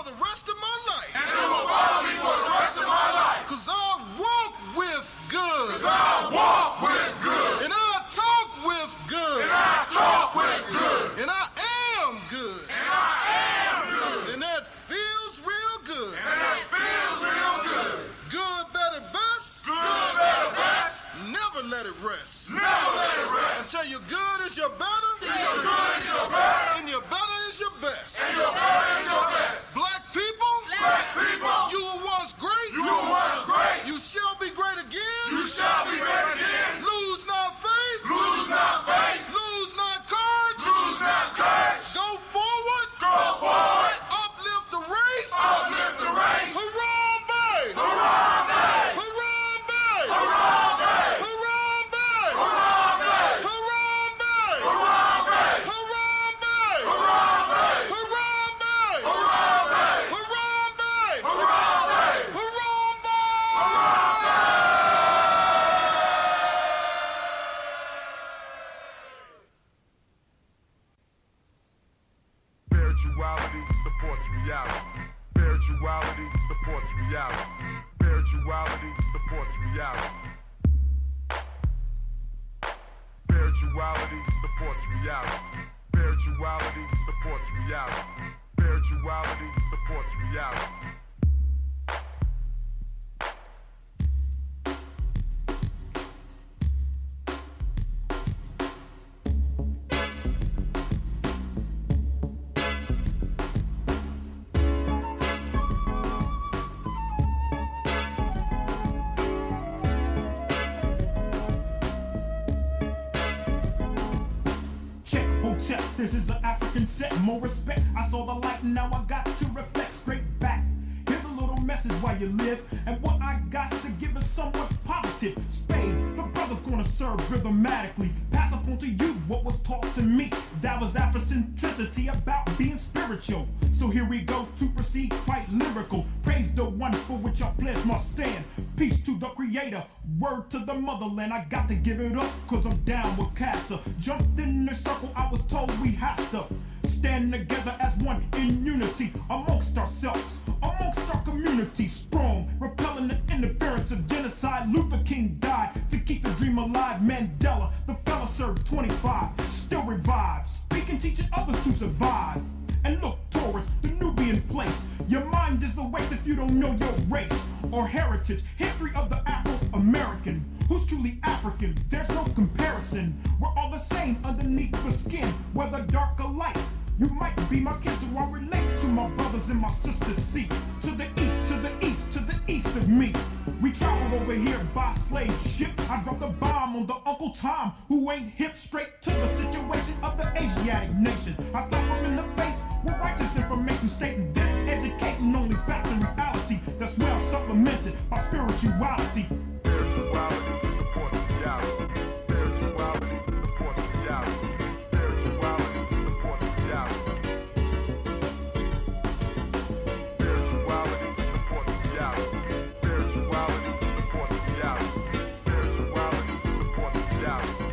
the rest of my life. And it will follow me for the rest of my life. 'Cause I walk with good. 'Cause I walk with good. And I talk with good. And I talk with good. And I am good. And I am good. And that feels real good. And that feels real good. Good, better, best. Good, better, best. Never let it rest. Never let it rest. Until your good is your better. And your good is your better. And your better is your best. And your better is your best. Black people. Black people. You were once great. You were once great. You shall be great again. You shall be great again. Lose not faith. Lose not faith. Lose not courage. Lose not courage. Go forward. Go forward. Uplift the race. Uplift the race. Harambe. Harambe. Harambe. Harambe. Harambe. Harambe. Harambe. Harambe. Harambe. Harambe. Harambe. Harambe. Harambe. Harambe. Harambe. Spirituality supports reality. Spirituality supports reality. Spirituality supports reality. Spirituality supports reality. Spirituality supports reality. Spirituality supports reality. This is an African set, more respect. I saw the light, now I got to reflect straight back. Here's a little message while you live, and what I got to give is somewhat positive. Spade, the brother's gonna serve rhythmatically. Pass up on to you what was taught to me. That was Afrocentricity about being spiritual. So here we go to proceed quite lyrical. Praise the one for which I pledge my stand. Peace to the creator, word to the motherland. I got to give it up, cause I'm down with Casa. Jumped in the circle, I was told we have to stand together as one in unity. Amongst ourselves, amongst our community. Strong, repelling the interference of genocide. Luther King died to keep the dream alive. Mandela, the fella served 25, still revived. Speaking, teaching others to survive. And look towards the Nubian place. Your mind is a waste if you don't know your race or heritage. History of the Afro-American. Who's truly African? There's no comparison. We're all the same underneath the skin, whether dark or light. You might be my kid, so I relate to my brothers and my sisters. See, to the east, to the east, to the east of me. We traveled over here by slave ship. I dropped a bomb on the Uncle Tom, who ain't hip, straight to the situation of the Asiatic nation. I slapped him in the face with righteous information, stating this, educating only facts and reality. That's well supplemented by spirituality. Spirituality supports reality. Spirituality supports reality. Spirituality supports reality. Spirituality supports reality. Spirituality supports reality. Spirituality supports reality.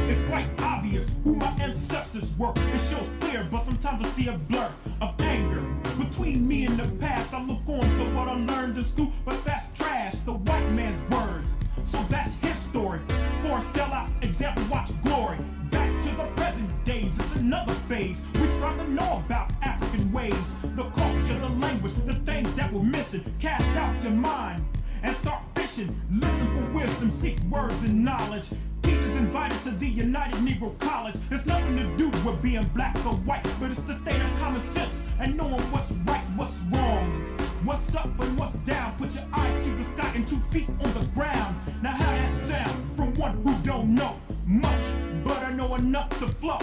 It's quite obvious who my ancestors were. It shows clear, but sometimes I see a blur of anger between me and the past. I look on to what I learned in school, but that's trash, the white man's words. So that's his story. For a sellout example, watch glory. Back to the present days, it's another phase. We strive to know about African ways, the culture, the language, the things that we're missing. Cast out your mind and start fishing. Listen for wisdom, seek words and knowledge. Peace is invited to the United Negro College. There's nothing to do with being black or white, but it's the state of common sense and knowing what's right, what's wrong, what's up and what's down. Put your eyes to the sky and 2 feet on the ground. Now how that sound from one who don't know much, but I know enough to flow.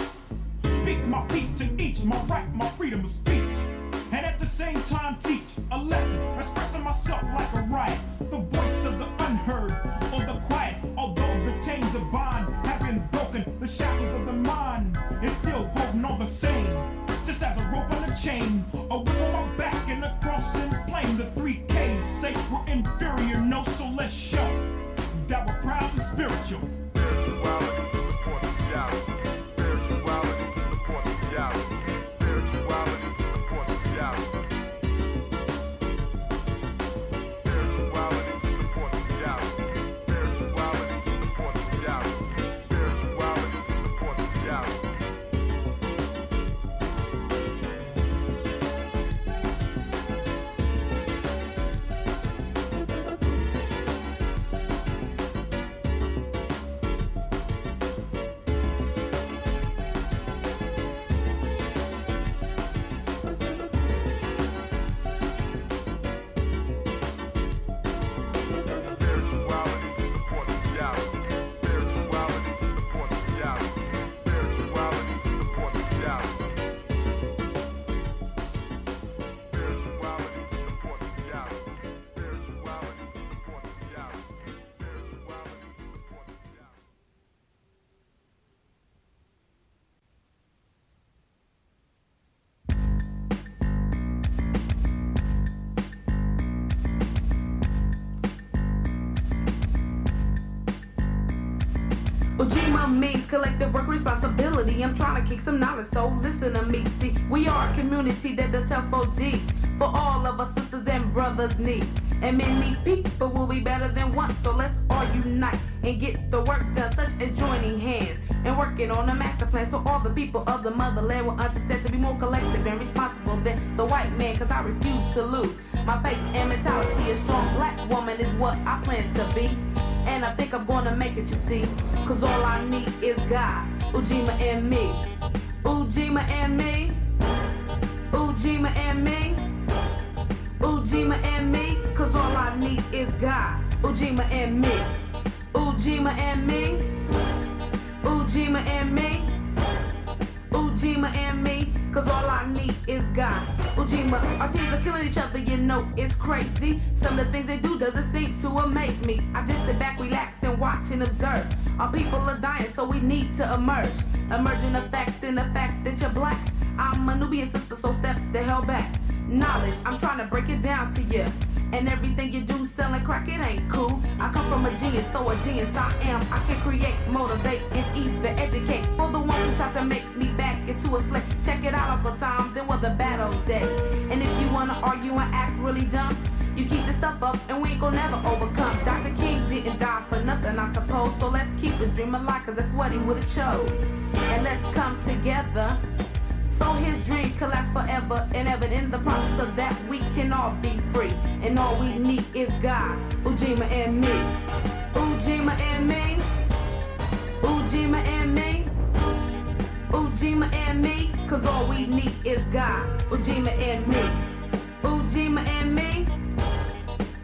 Speak my peace to each, my right, my freedom of speech, and at the same time teach a lesson, expressing myself like a riot, the voice of the unheard or the quiet. Although the chains of bond have been broken, the shackles of the mind is still holding on the same. Just as a rope on a chain, a whip on my back and a cross in flame. The 3Ks say we're inferior, no, so let's show that we're proud and spiritual. Spirituality supports reality. Spirituality supports reality. Spirituality no means collective work responsibility. I'm trying to kick some knowledge, so listen to me. See, we are a community that does help ODs for all of our sisters and brothers' needs. And many people will be better than one, so let's all unite and get the work done, such as joining hands and working on a master plan, so all the people of the motherland will understand to be more collective and responsible than the white man, cause I refuse to lose my faith and mentality. A strong black woman is what I plan to be, and I think I'm gonna make it, you see, cause all I need is God, Ujima and me, Ujima and me, Ujima and me, Ujima and me, cause all I need is God, Ujima and me, Ujima and me, Ujima and me, Ujima and me, cause all I need is God. Ujima, our teams are killing each other, you know it's crazy. Some of the things they do doesn't seem to amaze me. I just sit back, relax, and watch and observe. Our people are dying, so we need to emerge. Emerging the fact that you're black. I'm a Nubian sister, so step the hell back. Knowledge, I'm trying to break it down to you. And everything you do selling crack, it ain't cool. I come from a genius, so a genius I am. I can create, motivate, and even educate. For the ones who try to make me back into a slave. Check it out, Uncle Tom, then was the battle day. And if you wanna argue and act really dumb, you keep the stuff up and we ain't gonna never overcome. Dr. King didn't die for nothing, I suppose. So let's keep his dream alive, cause that's what he would've chose. And let's come together so his dream can last forever and ever. In the process of that, we can all be free. And all we need is God, Ujima and me. Ujima and me. Ujima and me. Ujima and me. Cause all we need is God, Ujima and me. Ujima and me.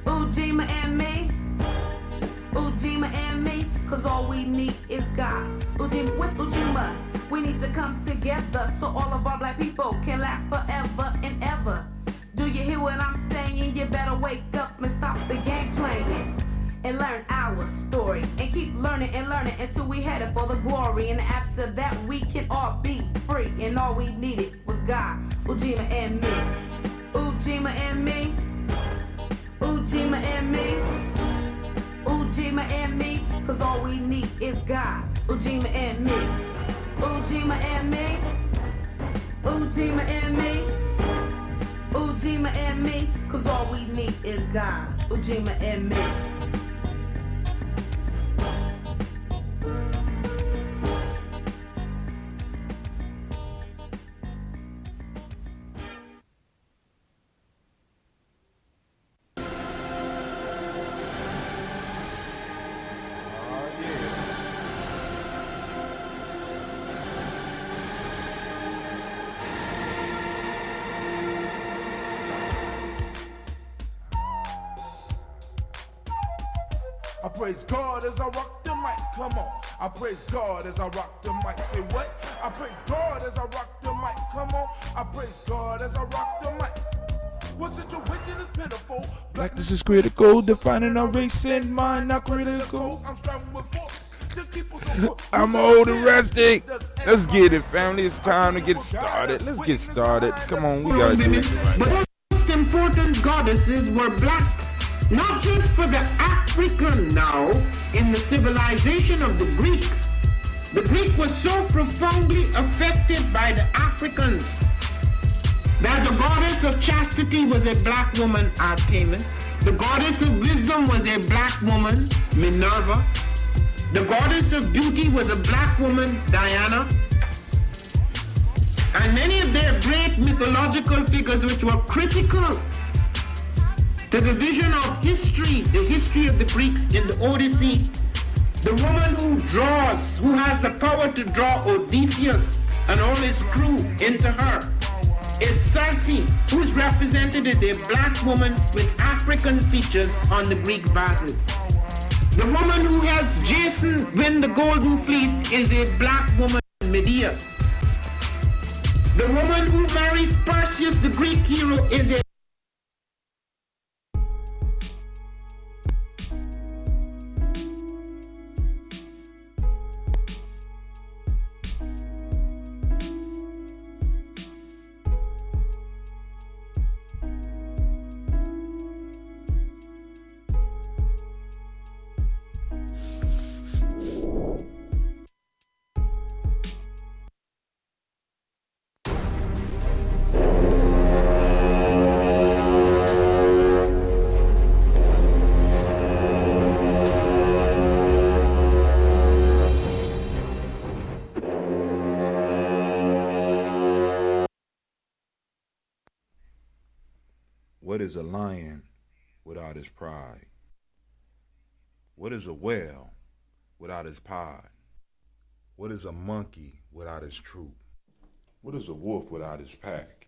Ujima and me. Ujima and me. Cause all we need is God. Ujima with Ujima. We need to come together so all of our black people can last forever and ever. Do you hear what I'm saying? You better wake up and stop the game playing and learn our story and keep learning and learning until we headed for the glory. And after that we can all be free, and all we needed was God, Ujima and me. Ujima and me. Ujima and me. Ujima and me. Cause all we need is God, Ujima and me. Ujima and me, Ujima and me, Ujima and me, cause all we need is God, Ujima and me. I praise God as I rock the mic, come on. I praise God as I rock the mic, say what? I praise God as I rock the mic, come on. I praise God as I rock the mic. What situation is pitiful? Blackness is critical, defining our race and mind, not critical. I'm striving with force to keep us on. I'm old and rusty. Let's get it, family. It's time to get started. Let's get started. Come on, we gotta do this right. But most important goddesses were black, not just for the African now, in the civilization of the Greek. The Greek was so profoundly affected by the Africans that the goddess of chastity was a black woman, Artemis. The goddess of wisdom was a black woman, Minerva. The goddess of beauty was a black woman, Diana. And many of their great mythological figures which were critical to the vision of history, the history of the Greeks in the Odyssey. The woman who draws, who has the power to draw Odysseus and all his crew into her, is Circe, who is represented as a black woman with African features on the Greek vases. The woman who helps Jason win the Golden Fleece is a black woman, Medea. The woman who marries Perseus, the Greek hero, is a What is a lion without his pride? What is a whale without his pod? What is a monkey without his troop? What is a wolf without his pack?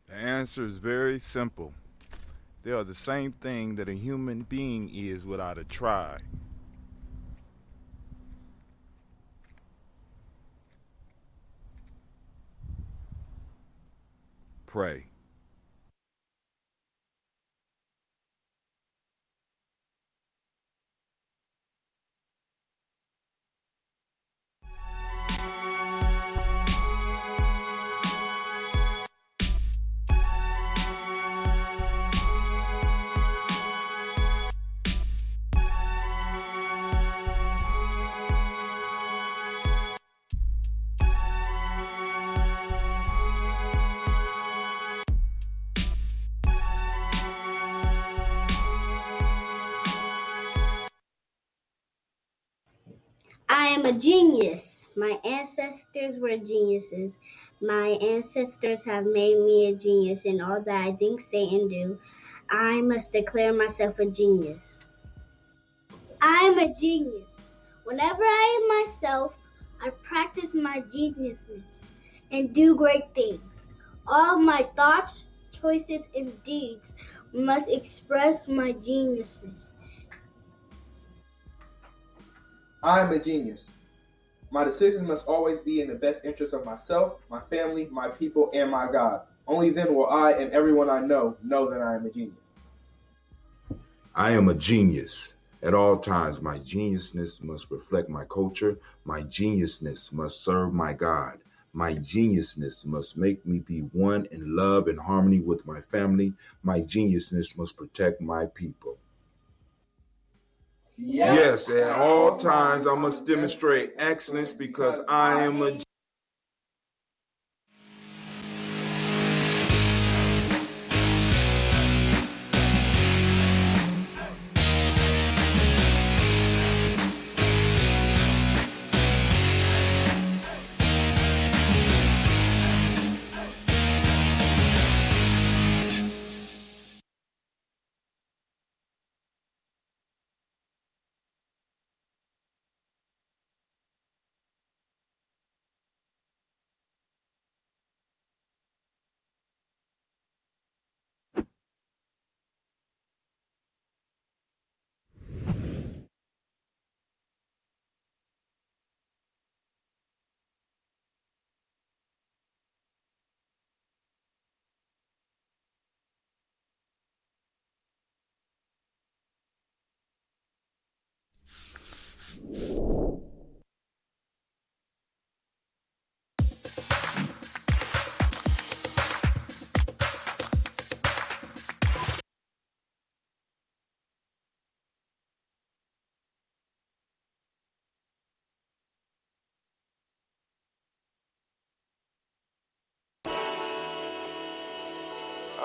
The answer is very simple. They are the same thing that a human being is without a tribe. Pray. I am a genius. My ancestors were geniuses. My ancestors have made me a genius in all that I think, say, and do. I must declare myself a genius. I am a genius. Whenever I am myself, I practice my geniusness and do great things. All my thoughts, choices, and deeds must express my geniusness. I am a genius. My decisions must always be in the best interest of myself, my family, my people, and my God. Only then will I and everyone I know that I am a genius. I am a genius. At all times, my geniusness must reflect my culture. My geniusness must serve my God. My geniusness must make me be one in love and harmony with my family. My geniusness must protect my people. Yes, at all times I must demonstrate excellence because I am a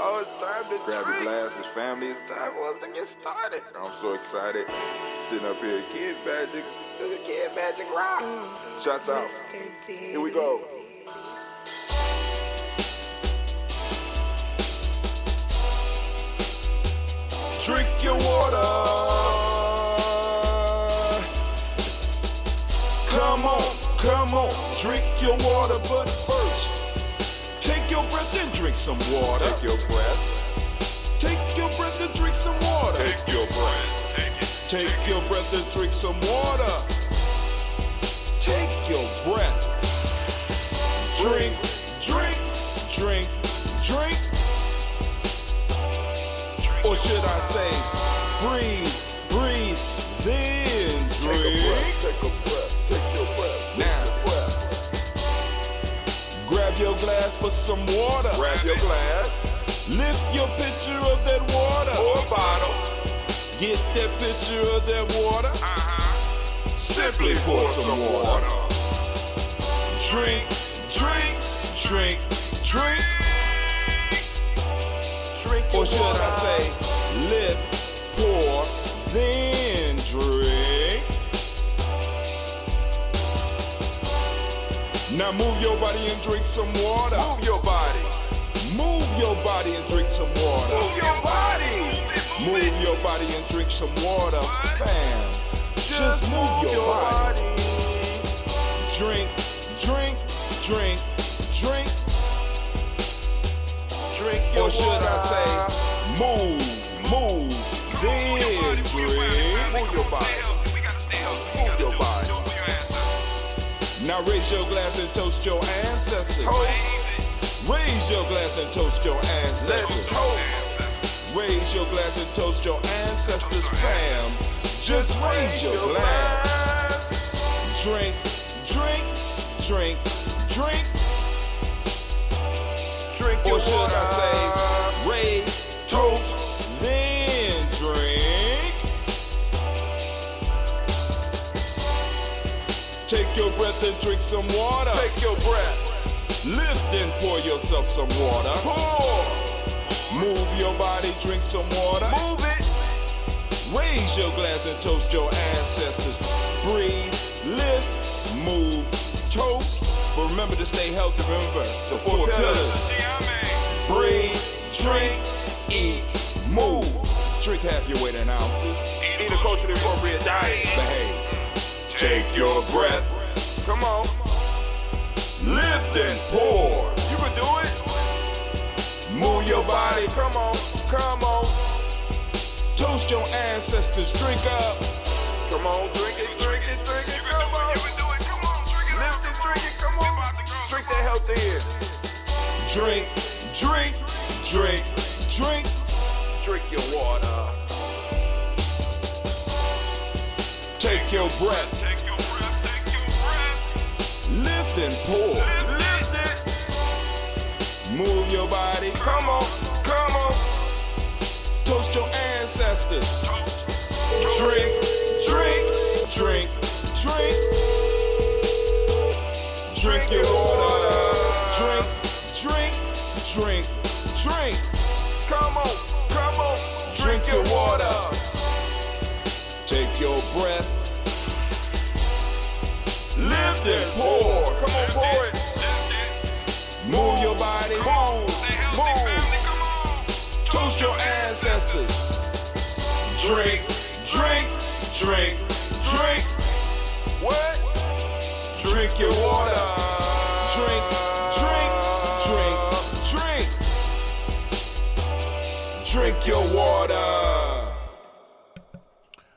Oh, it's time to grab your glasses, family. It's time for us to get started. I'm so excited. Sitting up here, Kid Magic Rock. Shots out. Here we go. Drink your water. Come on, drink your water, but first, take your breath and drink some water. Take your breath. Take your breath and drink some water. Take your breath. Take your breath and drink some water. Take your breath. Drink. Or should I say, breathe, then drink. Take a breath. Take your breath. Now, grab your glass for some water. Grab your glass. Lift your pitcher of that water. Or bottle. Get that pitcher of that water. Simply pour some water. Drink. Or should I say, lift, pour, then drink. Now move your body and drink some water. Move your body. Move your body and drink some water. Move your body. Move your body and drink some water, fam. Just move your body. Drink, drink, drink, drink. Drink your Or should water. I say, move, then drink. Move your body. Move your body. Now raise your glass and toast your ancestors. Toast. Raise your glass and toast your Let's ancestors. toast. Raise your glass and toast your ancestors, fam. Just raise your glass. Drink, drink, drink, drink. Drink your Or should water. I say, raise, toast, then drink. Take your breath and drink some water. Take your breath. Lift and pour yourself some water. Pour. Move your body, drink some water. Move it. Raise your glass and toast your ancestors. Breathe, lift, move, toast. But remember to stay healthy. Remember the four pillars. Breathe, drink, eat, move. Drink half your weight in ounces. Eat a culturally appropriate diet. Behave. Take your breath. Come on. Lift and pour. You can do it. Move your body. Come on. Come on. Toast your ancestors. Drink up. Come on. Drink it. Drink it. Drink it. Come on. You can do it. Come on. Drink it. Lift it. Drink it. Come on. Drink that healthy air. Drink, drink, drink, drink. Drink your water. Take your breath. Take your breath. Take your breath. Lift and pour. Lift it. Move your body. Come on. Come on. Toast your ancestors. Drink, drink, drink, drink. Drink your water. Drink, drink, drink, drink. Come on. Come on. Drink your water. Take your breath. Lift and pour. Come on. Pour it. Move your body. Move. Move. Toast your ancestors. Drink, drink, drink, drink. What? Drink your water. Drink, drink, drink, drink. Drink your water.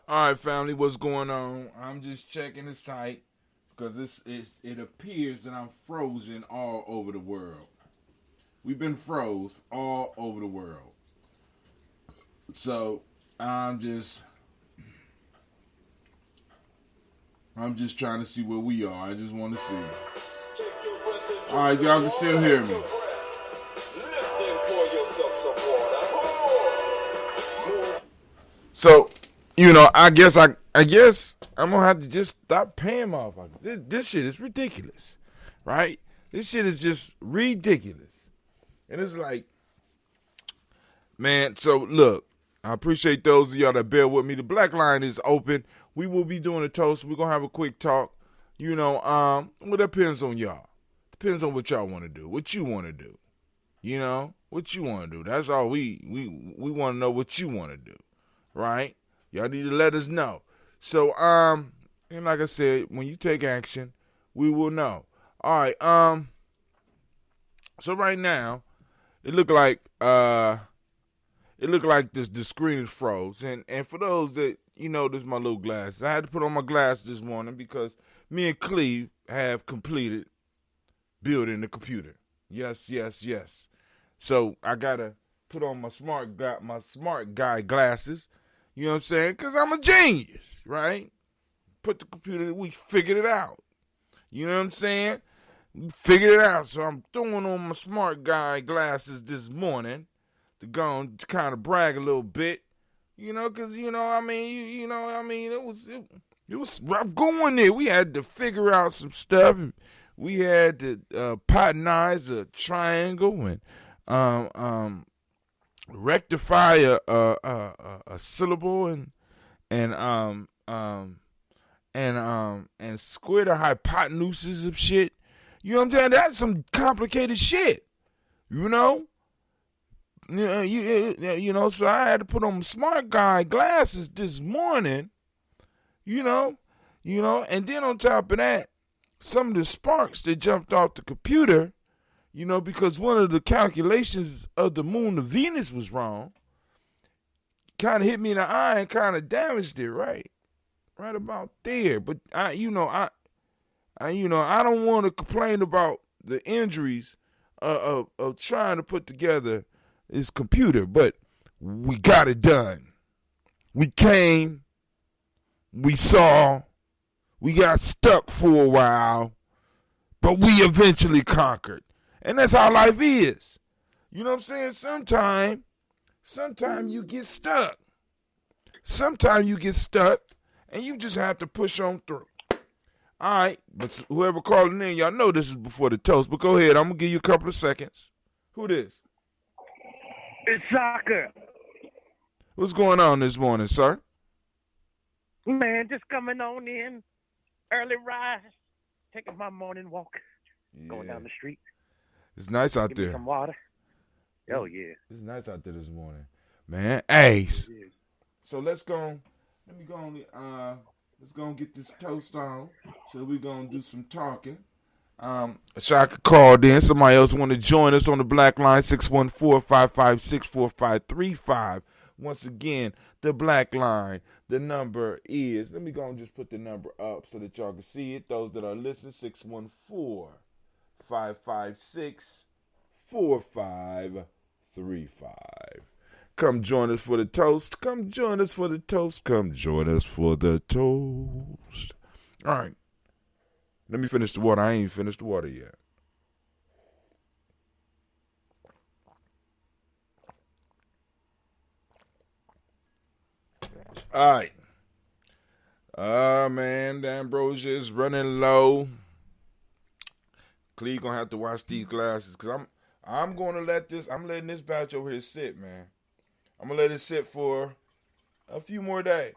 All right, family, what's going on? I'm just checking the site because it appears that I'm frozen all over the world. We've been froze all over the world. So I'm just trying to see where we are. I just want to see. All right, y'all can still hear me. So, I guess I'm gonna have to just stop paying motherfuckers. This shit is ridiculous, right? This shit is just ridiculous, and it's like, man. So look, I appreciate those of y'all that bear with me. The black line is open. We will be doing a toast. We're gonna have a quick talk. Well, it depends on y'all. Depends on what y'all want to do. What you want to do. What you want to do. That's all we want to know what you want to do. Right? Y'all need to let us know. So, and like I said, when you take action, we will know. All right, so right now, it look like the screen is froze. And for those that, this is my little glasses. I had to put on my glasses this morning because me and Cleve have completed building the computer. Yes. So I gotta put on my smart guy glasses. You know what I'm saying? Because I'm a genius, right? Put the computer, we figured it out. You know what I'm saying? We figured it out. So I'm throwing on my smart guy glasses this morning to go and kind of brag a little bit. Because, it was rough going there. We had to figure out some stuff. We had to partenize a triangle and rectify a syllable and square the hypotenuses of shit. You know what I'm saying? That's some complicated shit. You know? So I had to put on my smart guy glasses this morning, you know, and then on top of that, some of the sparks that jumped off the computer, because one of the calculations of the moon to Venus was wrong, kind of hit me in the eye and kind of damaged it, right about there. But I don't want to complain about the injuries of trying to put together this computer, but we got it done. We came, we saw, we got stuck for a while, but we eventually conquered. And that's how life is. You know what I'm saying? Sometimes you get stuck. Sometimes you get stuck, and you just have to push on through. All right, but whoever calling in, y'all know this is before the toast, but go ahead. I'm going to give you a couple of seconds. Who this? It's soccer. What's going on this morning, sir? Man, just coming on in. Early rise. Taking my morning walk. Yeah. Going down the street. It's nice out Give there. me some water. Oh, yeah. It's nice out there this morning. Man, Ace. So let's go. Let me go on. Let's go and get this toast on. So we're going to do some talking. Shaka called in. Somebody else want to join us on the black line, 614-556-4535. Once again, the black line, the number is, let me go and just put the number up so that y'all can see it. Those that are listening, 614-556-4535. Come join us for the toast. Come join us for the toast. Come join us for the toast. All right. Let me finish the water. I ain't finished the water yet. All right. Man, the ambrosia is running low. Clee gonna have to wash these glasses because I'm letting this batch over here sit, man. I'm gonna let it sit for a few more days.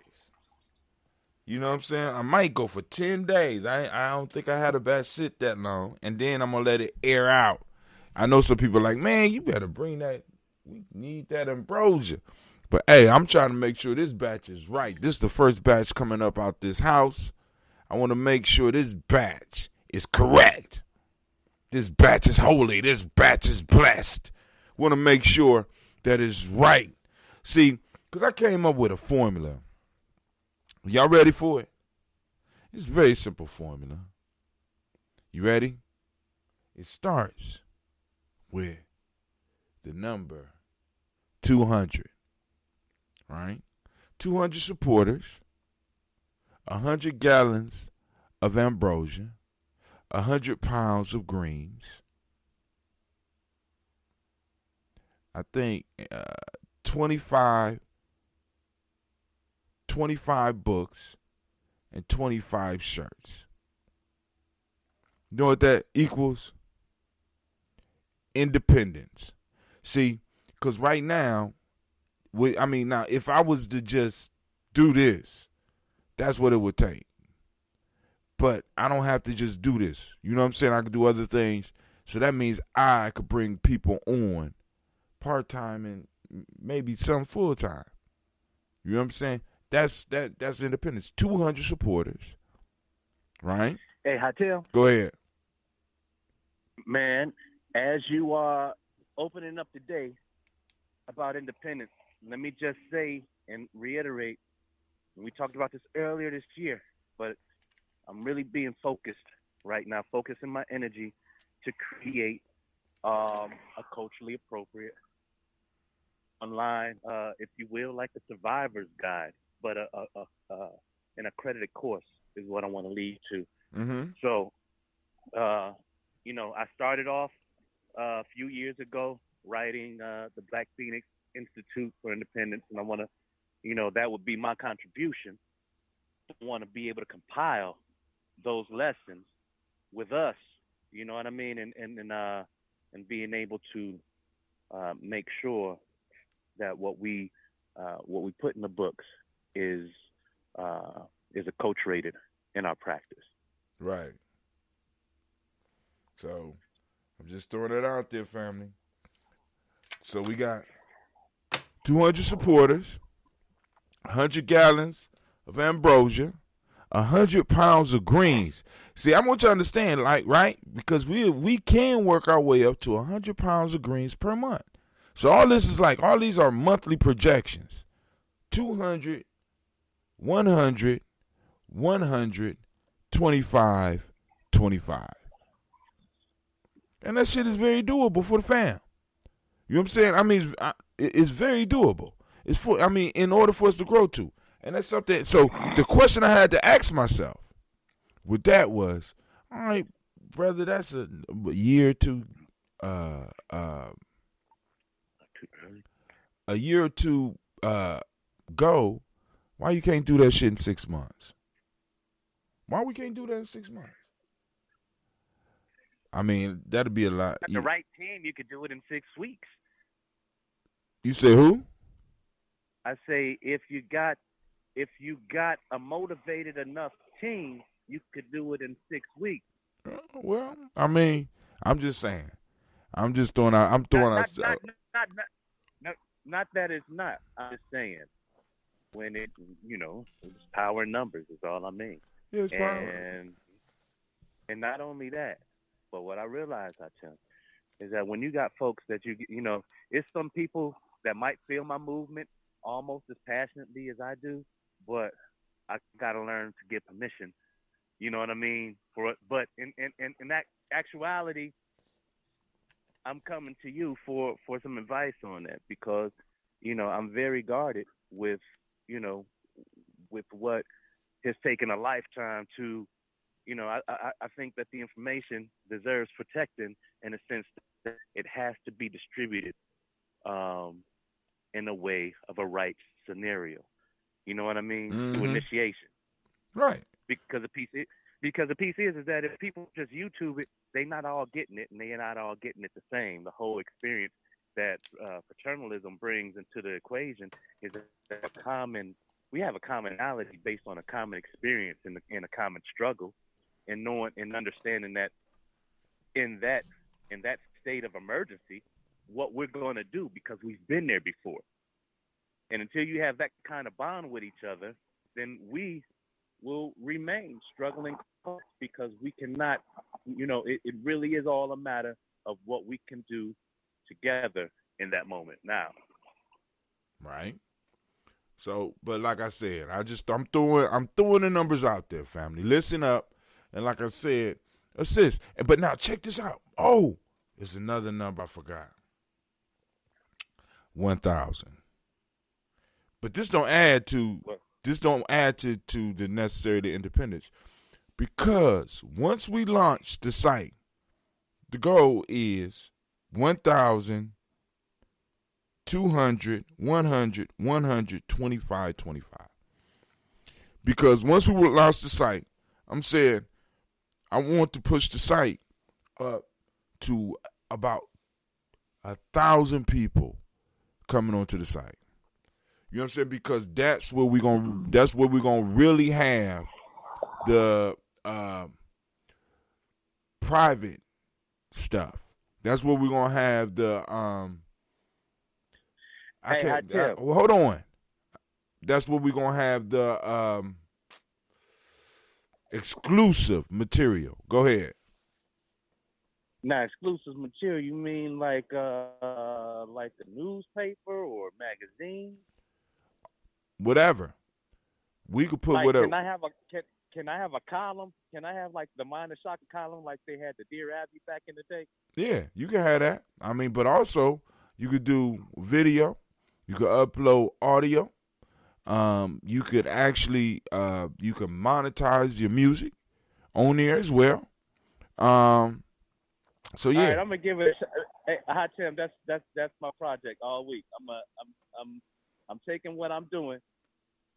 You know what I'm saying? I might go for 10 days. I don't think I had a batch sit that long. And then I'm going to let it air out. I know some people are like, man, you better bring that. We need that ambrosia. But, hey, I'm trying to make sure this batch is right. This is the first batch coming up out this house. I want to make sure this batch is correct. This batch is holy. This batch is blessed. Want to make sure that it's right. See, because I came up with a formula. Y'all ready for it? It's a very simple formula. You ready? It starts with the number 200. Right? 200 supporters, 100 gallons of ambrosia, 100 pounds of greens. I think 25 books and 25 shirts. You know what that equals? Independence. See, because right now, now, if I was to just do this, that's what it would take. But I don't have to just do this. You know what I'm saying? I could do other things. So that means I could bring people on part-time and maybe some full-time. You know what I'm saying? That's independence. 200 supporters, right? Hey, Hatil. Go ahead. Man, as you are opening up today about independence, let me just say and reiterate, we talked about this earlier this year, but I'm really being focused right now, focusing my energy to create a culturally appropriate online, if you will, like a survivor's guide, but an accredited course is what I want to lead to. Mm-hmm. So, I started off a few years ago writing the Black Phoenix Institute for Independence, and I want to, that would be my contribution. I want to be able to compile those lessons with us, you know what I mean, and being able to make sure that what we put in the books is acculturated in our practice. Right. So I'm just throwing it out there, family. So we got 200 supporters, 100 gallons of ambrosia, 100 pounds of greens. See, I want you to understand, like, right? Because we can work our way up to 100 pounds of greens per month. So all these are monthly projections. 200, 100, 100, 25, 25. And that shit is very doable for the fam. You know what I'm saying? I mean, it's very doable. In order for us to grow to. And that's something. So the question I had to ask myself with that was, all right, brother, that's a year or two, a year or two go. Why you can't do that shit in 6 months? Why we can't do that in 6 months? I mean, that'd be a lot. At the right team, you could do it in 6 weeks. You say who? I say if you got a motivated enough team, you could do it in 6 weeks. Well, I mean, I'm just saying. I'm just throwing out. I'm throwing out. Not that it's not. I'm just saying when it's power in numbers is all I mean. Yeah, it's power. And not only that, but what I realized, is that when you got folks that it's some people that might feel my movement almost as passionately as I do, but I gotta learn to get permission. You know what I mean? But in that actuality, I'm coming to you for some advice on that because, I'm very guarded with what has taken a lifetime to, I think that the information deserves protecting in a sense that it has to be distributed in a way of a right scenario. You know what I mean? Mm-hmm. Through initiation. Right. Because the piece is that if people just YouTube it, they not all getting it, and they're not all getting it the same. The whole experience that paternalism brings into the equation is that we have a commonality based on a common experience and a common struggle, and knowing and understanding that in that state of emergency, what we're going to do because we've been there before. And until you have that kind of bond with each other, then we will remain struggling because we cannot, it really is all a matter of what we can do together in that moment now. Right. So, but like I said, I'm throwing the numbers out there, family. Listen up. And like I said, assist. But now check this out. Oh, there's another number I forgot. 1,000. But this don't add to the necessary independence. Because once we launch the site, the goal is 1,000, 200, 100, 100, 25, 25. Because once we will launch the site, I'm saying I want to push the site up to about 1,000 people coming onto the site. You know what I'm saying? Because that's where we're gonna really have the private stuff. That's where we're gonna have the hold on. That's where we're gonna have the exclusive material. Go ahead. Now, exclusive material, you mean like a newspaper or magazine? Whatever. We could put whatever. Can I have a column? Can I have like the Minor Shocker column like they had the Dear Abby back in the day? Yeah, you can have that. I mean, but also you could do video. You could upload audio. You could actually you can monetize your music on there as well. So yeah. All right, I'm gonna give it. Hey, hi Tim, that's my project all week. I'm taking what I'm doing,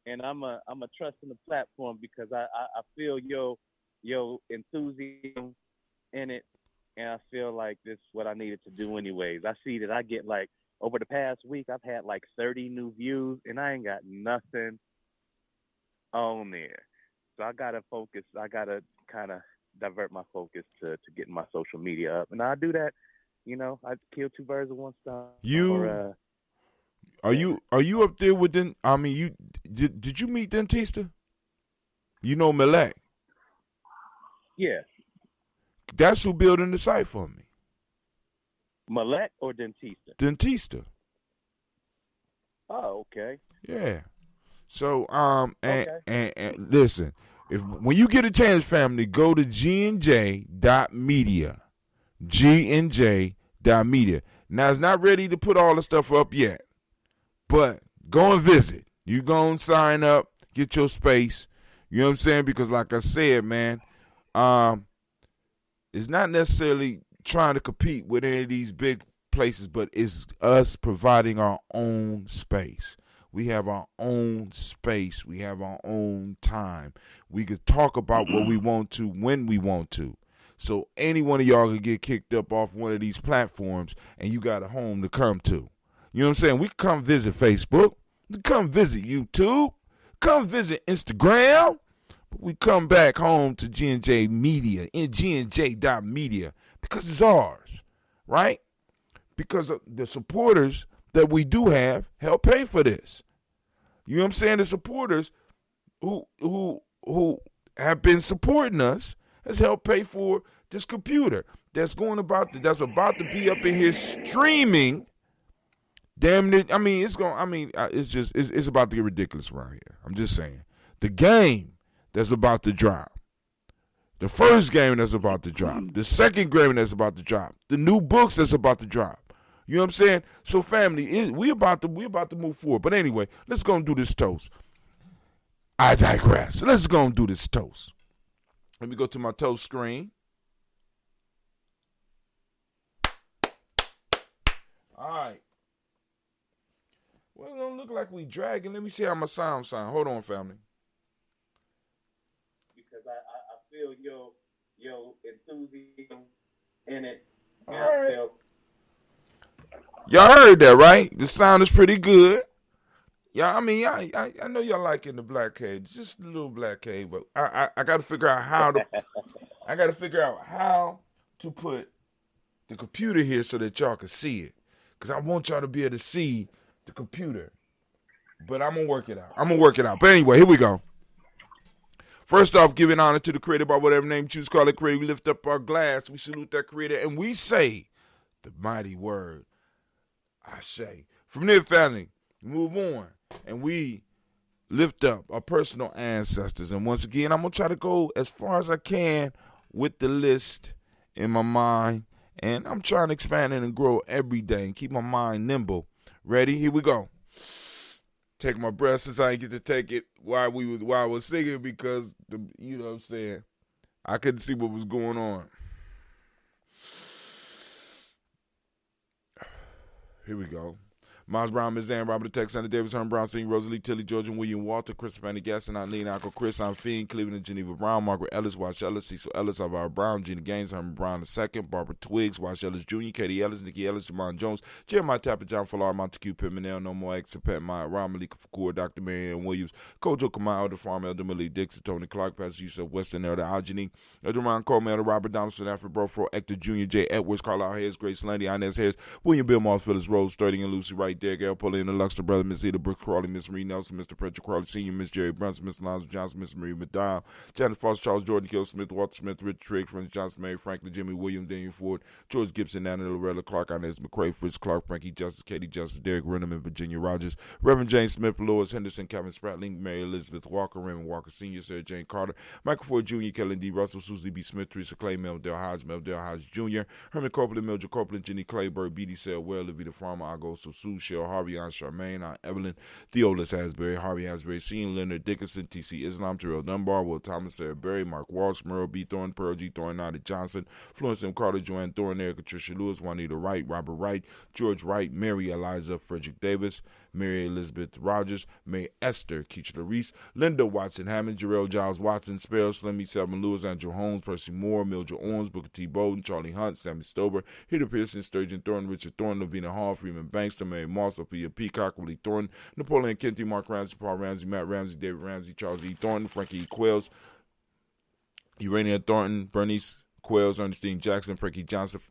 and I'm a trusting the platform because I feel your enthusiasm in it, and I feel like this is what I needed to do anyways. I see that I get like over the past week I've had like 30 new views, and I ain't got nothing on there. So I gotta focus. I gotta kind of divert my focus to getting my social media up. And I do that, I kill two birds with one stone. Are you up there with you did you meet Dentista? You know Malek. Yeah. That's who building the site for me. Malek or Dentista? Dentista. Oh, okay. Yeah. So and listen, when you get a chance, family, go to GNJ.media. GNJ.media. Now it's not ready to put all the stuff up yet. But go and visit. You go and sign up, get your space. You know what I'm saying? Because like I said, man, it's not necessarily trying to compete with any of these big places, but it's us providing our own space. We have our own space. We have our own time. We could talk about what we want to when we want to. So any one of y'all could get kicked up off one of these platforms and you got a home to come to. You know what I'm saying? We can come visit Facebook. We can come visit YouTube. Come visit Instagram. But we come back home to G&J Media, in GNJ.media, because it's ours, right? Because of the supporters that we do have help pay for this. You know what I'm saying? The supporters who have been supporting us has helped pay for this computer that's about to be up in here streaming. Damn it! It's about to get ridiculous around here. I'm just saying, the game that's about to drop, the first game that's about to drop, the second game that's about to drop, the new books that's about to drop. You know what I'm saying? So, family, we about to move forward. But anyway, let's go and do this toast. I digress. Let's go and do this toast. Let me go to my toast screen. All right. Well, it don't look like we dragging. Let me see how my sound. Hold on, family. Because I feel your enthusiasm in it. All right. Y'all heard that, right? The sound is pretty good. Yeah, I know y'all liking the Black Cave, just a little Black Cave, but I got to figure out how to put the computer here so that y'all can see it, because I want y'all to be able to see the computer, but I'm gonna work it out. But anyway, here we go. First off, giving honor to the creator by whatever name you choose to call it creator. We lift up our glass, we salute that creator, and we say the mighty word, I say. From there, family, move on, and we lift up our personal ancestors. And once again, I'm gonna try to go as far as I can with the list in my mind, and I'm trying to expand it and grow every day and keep my mind nimble. Ready? Here we go. Take my breath since I didn't get to take it while I was singing, because you know what I'm saying, I couldn't see what was going on. Here we go. Miles Brown, Ms. Ann, Robert the Tech, Senator Davis, Herman Brown, Senior, Rosalie, Tilly, Georgia, William Walter, Christopher Andy Gaston, Eileen, Uncle Chris, I'm Fiend, Cleveland, Geneva Brown, Margaret Ellis, Wash Ellis, Cecil Ellis, Alvaro Brown, Gina Gaines, Herman Brown II, Barbara Twiggs, Wash Ellis Jr., Katie Ellis, Nikki Ellis, Jamon Jones, Jeremiah Tapper, John Fallar, Montague Pimenel, No More X, Pet Maya, Ron Malika Fakur, Dr. Marianne Williams, Kojo Kamal, Elder Farm, Elder Malik Dixon, Tony Clark, Pastor Yusuf Weston, Elder Algeny, Elder Ron Coleman, Elder Robert Donaldson, Alfred Brofro, Hector Jr., J. Edwards, Carlisle Harris, Grace Landy, Inez Harris, William Bill Moss, Phyllis Rose, Sterling and Lucy Wright, Derek L. Paulina, Luxor, Brother, Miss Eda Brooks Crawley, Miss Marie Nelson, Mr. Patrick Crawley Sr., Miss Jerry Brunson, Miss Lonzo Johnson, Miss Marie McDowell, Janet Foster, Charles Jordan, Kill Smith, Walter Smith, Richard Trigg, Francis Johnson, Mary Franklin, Jimmy William, Daniel Ford, George Gibson, Anna Loretta Clark, Inez McCrae, Fritz Clark, Frankie Justice, Katie Justice, Derek Renneman, Virginia Rogers, Reverend James Smith, Lois Henderson, Kevin Spratling, Mary Elizabeth Walker, Raymond Walker Sr., Sarah Jane Carter, Michael Ford Jr., Kellen D. Russell, Susie B. Smith, Teresa Clay, Meldale Hodge Jr., Herman Copeland, Mildred Copeland, Jenny Clayburg, B.D. Sale, Well, Livy the Farmer, Ago, Sue, Shell, Harvey, Aunt Charmaine, Aunt Evelyn, Theolis Hasbury, Harvey Hasbury, Sean Leonard Dickinson, T.C. Islam, Terrell Dunbar, Will Thomas, Sarah Berry, Mark Walsh, Merle B. Thorne, Pearl G. Thorne, Nada Johnson, Florence M. Carter, Joanne Thorne, Erica Tricia Lewis, Juanita Wright, Robert Wright, George Wright, Mary Eliza, Frederick Davis, Mary Elizabeth Rogers, May Esther, Keachla Reese, Linda Watson Hammond, Jarrell Giles Watson, Sparrow, Slimmy, Selma Lewis, Andrew Holmes, Percy Moore, Mildred Owens, Booker T. Bowden, Charlie Hunt, Sammy Stober, Peter Pearson, Sturgeon Thorne, Richard Thorne, Lavina Hall, Freeman Banks, Mary Moss, Sophia Peacock, Willie Thorne, Napoleon Kenty, Mark Ramsey, Paul Ramsey, Matt Ramsey, David Ramsey, Charles E. Thornton, Frankie E. Quells, Urania Thornton, Bernice Quells, Ernestine Jackson, Precky Johnson,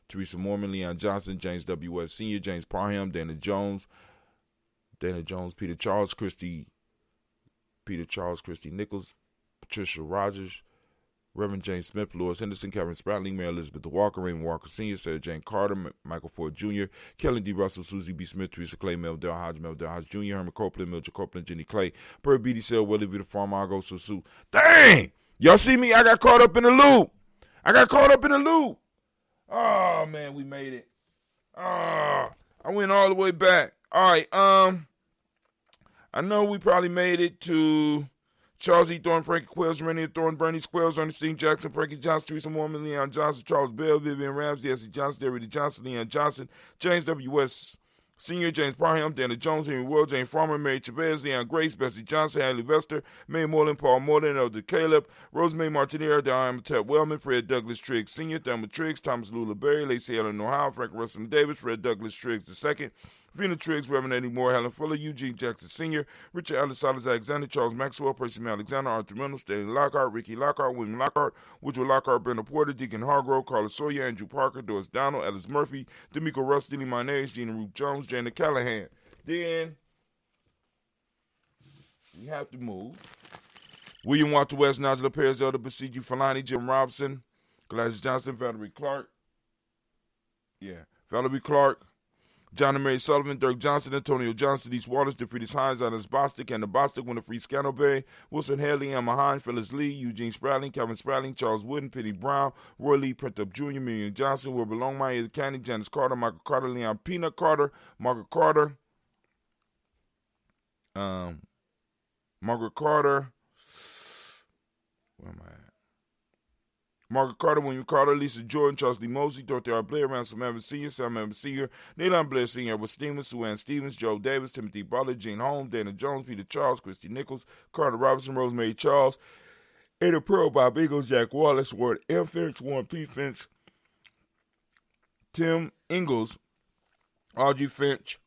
Teresa Mormon, Leon Johnson, James W. West Sr., James Parham, Dana Jones, Peter Charles, Christy Nichols, Patricia Rogers, Reverend James Smith, Lewis Henderson, Kevin Spratling, Mary Elizabeth Walker, Raymond Walker Sr., Sarah Jane Carter, Michael Ford Jr., Kelly D. Russell, Susie B. Smith, Teresa Clay, Mel Del Hodge, Jr., Herman Copeland, Mildred Copeland, Jenny Clay, Bird Beatty Sale, Willie B. the Farmer, Argo, Susu. Dang! Y'all see me? I got caught up in the loop. Oh, man, we made it. Oh, I went all the way back. All right, I know we probably made it to Charles E. Thorne, Frankie Quells, Rennie Thorne, Bernie Squells, Ernestine Jackson, Frankie Johnson, Teresa Mormon, Leon Johnson, Charles Bell, Vivian Ramsey, S.C. Johnson, Derry Johnson, Leon Johnson, James W. West Sr., James Parham, Dana Jones, Henry Will, James Farmer, Mary Chavez, Leon Grace, Bessie Johnson, Haley Vester, May Moreland, Paul Moreland, Elder Caleb, Rosemary Martinier, Diane Matette Wellman, Fred Douglas Triggs Sr., Thelma Triggs, Thomas Lula Berry, Lacey Ellen Ohio, Frank Russell Davis, Fred Douglas Triggs II, Vina Triggs, Reverend Eddie Moore, Helen Fuller, Eugene Jackson Sr., Richard Ellis, Silas Alexander, Charles Maxwell, Percy M. Alexander, Arthur Reynolds, Stanley Lockhart, Ricky Lockhart, William Lockhart, Woodrow Lockhart, Brenda Porter, Deacon Hargrove, Carlos Sawyer, Andrew Parker, Doris Donald, Ellis Murphy, D'Amico Russ, Dilly Mayonnaise, Gina Ruth Jones, Jana Callahan. Then we have to move. William Walter West, Nigel Perez, Elder Basiji Falani, Jim Robinson, Gladys Johnson, Valerie Clark, John and Mary Sullivan, Dirk Johnson, Antonio Johnson, East Waters, DeFriedis Hines, Alice Bostic, and the Bostic, Winifred Scantleberry, Wilson Haley, Emma Hines, Phyllis Lee, Eugene Spratling, Kevin Spratling, Charles Wooden, Penny Brown, Roy Lee, Printup Jr., Miriam Johnson, Wilbur Longmire, Candy, Janice Carter, Michael Carter, Leon Peanut Carter, Margaret Carter, where am I at? Margaret Carter, William Carter, Lisa Jordan, Charles D. Mosey, Dorothy R. Blair, Ransom Evans Sr., Sam Evans Sr., Neilon Blair Sr., Edward Stevens, Sue Ann Stevens, Joe Davis, Timothy Butler, Gene Holmes, Dana Jones, Peter Charles, Christy Nichols, Carter Robinson, Rosemary Charles, Ada Pearl, Bob Eagles, Jack Wallace, Ward F. Finch, Warren P. Finch, Tim Ingalls, Audrey Finch,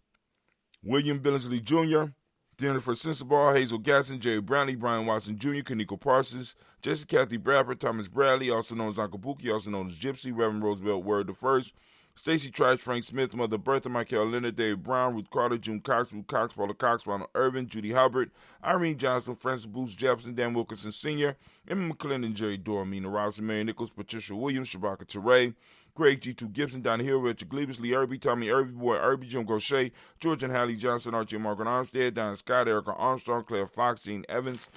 William Billingsley Jr., Jennifer Sensabaugh, Hazel Gasson, Jerry Brownlee, Brian Watson Jr., Kaniko Parsons, Jesse Kathy Bradford, Thomas Bradley, also known as Uncle Buki, also known as Gypsy, Reverend Roosevelt Word I, Stacy Trice, Frank Smith, Mother Bertha, Michael Leonard, David Brown, Ruth Carter, June Cox, Ruth Cox, Paula Cox, Ronald Irvin, Judy Hubbard, Irene Johnston, Francis Booth Jefferson, Dan Wilkinson Sr., Emma McClendon, Jerry Dorr, Mina Robinson, Mary Nichols, Patricia Williams, Shabaka Teray, Greg G2 Gibson, Donnie Hill, Richard Glebus, Lee Irby, Tommy Irby, Boy Irby, Jim Gaucher, George and Hallie Johnson, Archie and Margaret Armstead, Diane Scott, Erica Armstrong, Claire Fox, Gene Evans,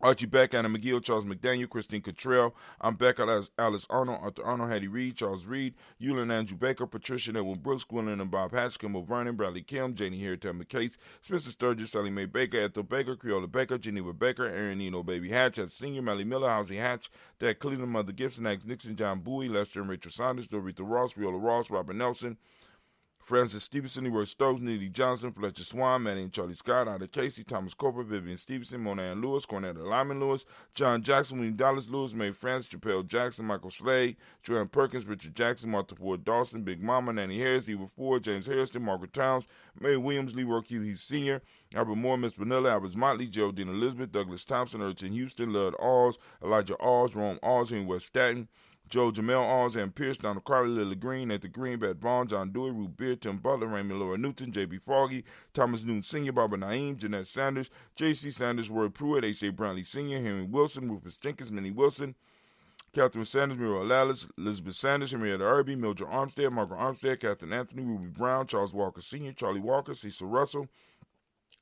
Archie Beck, Anna McGill, Charles McDaniel, Christine Cottrell, I'm Beck, Alice Arnold, Arthur Arnold, Hattie Reed, Charles Reed, Eulin Andrew Baker, Patricia Edwin Brooks, Gwendolyn and Bob Hatch, Kimball Vernon, Bradley Kim, Janie Harry, Tammy Cates, Spencer Sturgis, Sally Mae Baker, Ethel Baker, Creola Baker, Geneva Baker, Aaron Eno Baby Hatch, at Senior, Melly Miller, Housie Hatch, Dad Cleveland, Mother Gibson, Axe Nixon, John Bowie, Lester and Rachel Saunders, Dorita Ross, Viola Ross, Robert Nelson, Francis Stevenson, Leroy Stokes, Neely Johnson, Fletcher Swan, Manny and Charlie Scott, Ida Casey, Thomas Cooper, Vivian Stevenson, Mona Ann Lewis, Cornetta Lyman Lewis, John Jackson, William Dallas Lewis, Mae Francis, Chappelle Jackson, Michael Slade, Joanne Perkins, Richard Jackson, Martha Ford Dawson, Big Mama, Nanny Harris, Eva Ford, James Harrison, Margaret Towns, Mae Williams, Leroy Q. Heath Sr., Albert Moore, Miss Vanilla, Albert Motley, Geraldine Elizabeth, Douglas Thompson, Urchin Houston, Lud Alls, Elijah Alls, Rome Alls, Henry West Staten, Joe Jamel Alls, Ann Pierce, Donald Carter, Lily Green, Nathan Green, Bat Bond, John Dewey, Ruth Beard, Tim Butler, Raymond Laura Newton, J.B. Foggy, Thomas Newton Sr., Barbara Naeem, Jeanette Sanders, J.C. Sanders, Roy Pruitt, H.A. Brownlee Sr., Henry Wilson, Rufus Jenkins, Minnie Wilson, Catherine Sanders, Muriel Lallis, Elizabeth Sanders, Henrietta Irby, Mildred Armstead, Margaret Armstead, Catherine Anthony, Ruby Brown, Charles Walker Sr., Charlie Walker, Cecil Russell,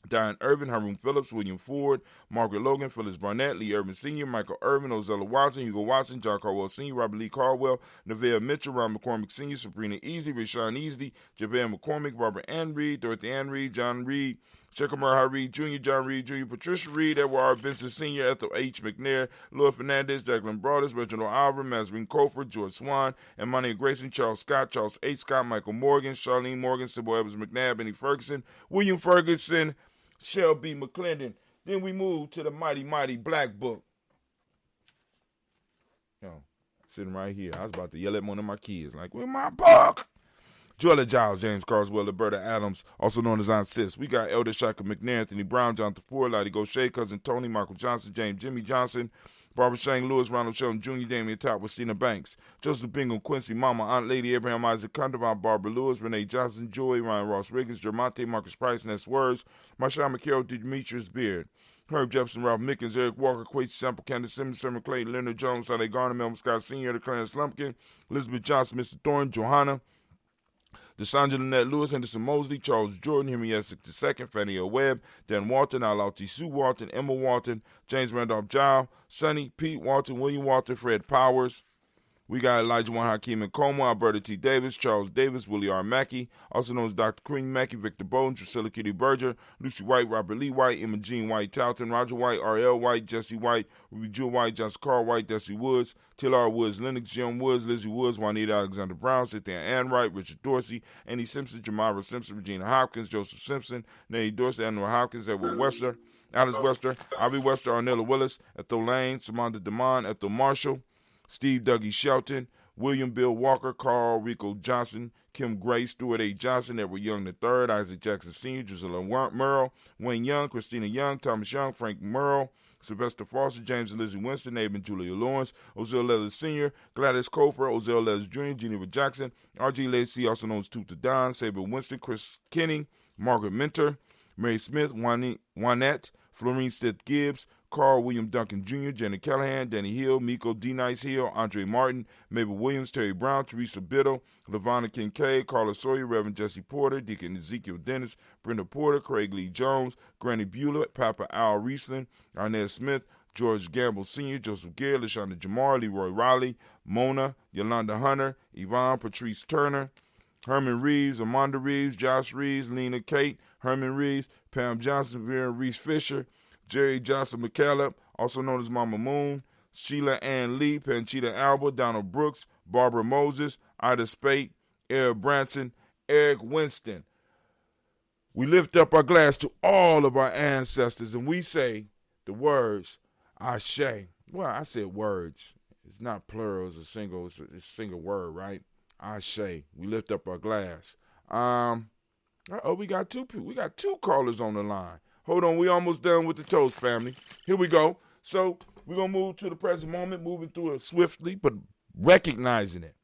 Diane Irvin, Haroon Phillips, William Ford, Margaret Logan, Phyllis Barnett, Lee Irvin Sr., Michael Irvin, Ozella Watson, Hugo Watson, John Caldwell Sr., Robert Lee Caldwell, Neville Mitchell, Ron McCormick Sr., Sabrina Easley, Rashawn Easley, Jabez McCormick, Barbara Ann Reed, Dorothy Ann Reed, John Reed, Shekamar Reed Jr., John Reed Jr., Patricia Reed, Edward R. Benson Sr., Ethel H. McNair, Lloyd Fernandez, Jacqueline Broadus, Reginald Alver, Mazarine Colford, George Swan, Emmanuel Grayson, Charles Scott, Charles H. Scott, Michael Morgan, Charlene Morgan, Sybil Evans McNabb, Benny Ferguson, William Ferguson, Shelby McClendon. Then we move to the mighty, mighty Black Book. Sitting right here. I was about to yell at one of my kids, like, where's my book? Joella Giles, James Carswell, Alberta Adams, also known as Aunt Sis. We got Elder Shaka McNair, Anthony Brown, Jonathan Ford, Lottie Gaucher, Cousin Tony, Michael Johnson, James Jimmy Johnson, Barbara Shane Lewis, Ronald Shelton Jr., Damian Top, Christina Banks, Joseph Bingham, Quincy Mama, Aunt Lady, Abraham Isaac Condovine, Barbara Lewis, Renee Johnson, Joy, Ryan Ross Riggins, Jermonte, Marcus Price, Ness Words, Marshawn McCarroll, Demetrius Beard, Herb Jefferson, Ralph Mickens, Eric Walker, Quacy Sample, Candace Simmons, Simon Clay, Leonard Jones, Sade Garner, Melvin Scott Sr., Clarence Lumpkin, Elizabeth Johnson, Mr. Thorne, Johanna, DeSandra Lynette Lewis, Henderson Mosley, Charles Jordan, Henry Essex II, Fannie L. Webb, Dan Walton, Alauti Sue Walton, Emma Walton, James Randolph Giles, Sonny, Pete Walton, William Walton, Fred Powers. We got Elijah Juan Hakeem and Como, Alberta T. Davis, Charles Davis, Willie R. Mackey, also known as Dr. Queen Mackey, Victor Bowden, Drusilla Kitty Berger, Lucy White, Robert Lee White, Emma Jean White, Talton, Roger White, R.L. White, Jesse White, Ruby Jewel White, Johnson Carl White, Desi Woods, T.L.R. Woods, Lennox, Jim Woods, Lizzie Woods, Juanita Alexander Brown, Cynthia Ann Wright, Richard Dorsey, Annie Simpson, Jamira Simpson, Regina Hopkins, Joseph Simpson, Nanny Dorsey, Anwar Hopkins, Edward Wester, Alice Wester, Ivy Wester, Arnella Willis, Ethel Lane, Samantha DeMond, Ethel Marshall, Steve Dougie Shelton, William Bill Walker, Carl Rico Johnson, Kim Gray, Stuart A. Johnson, Edward Young III, Isaac Jackson Sr., Drusilla Merle, Wayne Young, Christina Young, Thomas Young, Frank Merle, Sylvester Foster, James and Lizzie Winston, Abe and Julia Lawrence, Ozell Leathers Sr., Gladys Cofer, Ozell Leathers Jr., Geneva Jackson, R.G. Lacey, also known as Tuta Don, Saber Winston, Chris Kinney, Margaret Minter, Mary Smith, Juanette, Florine Stith Gibbs, Carl William Duncan Jr., Janet Callahan, Danny Hill, Miko D. Nice Hill, Andre Martin, Mabel Williams, Terry Brown, Teresa Biddle, LaVonna Kincaid, Carla Sawyer, Reverend Jesse Porter, Deacon Ezekiel Dennis, Brenda Porter, Craig Lee Jones, Granny Bueller, Papa Al Riesling, Arnett Smith, George Gamble Sr., Joseph Gare, LaShonda Jamar, Leroy Riley, Mona, Yolanda Hunter, Yvonne Patrice Turner, Herman Reeves, Amanda Reeves, Josh Reeves, Lena Kate, Herman Reeves, Pam Johnson, Vera Reese Fisher, Jerry Johnson McCallum, also known as Mama Moon, Sheila Ann Lee, Panchita Alba, Donald Brooks, Barbara Moses, Ida Spate, Eric Branson, Eric Winston. We lift up our glass to all of our ancestors and we say the words, Ashe. Well, I said words. It's not plural, it's a single word, right? Ashe. We lift up our glass. We got two callers on the line. Hold on, we almost done with the toast, family. Here we go. So we're going to move to the present moment, moving through it swiftly, but recognizing it.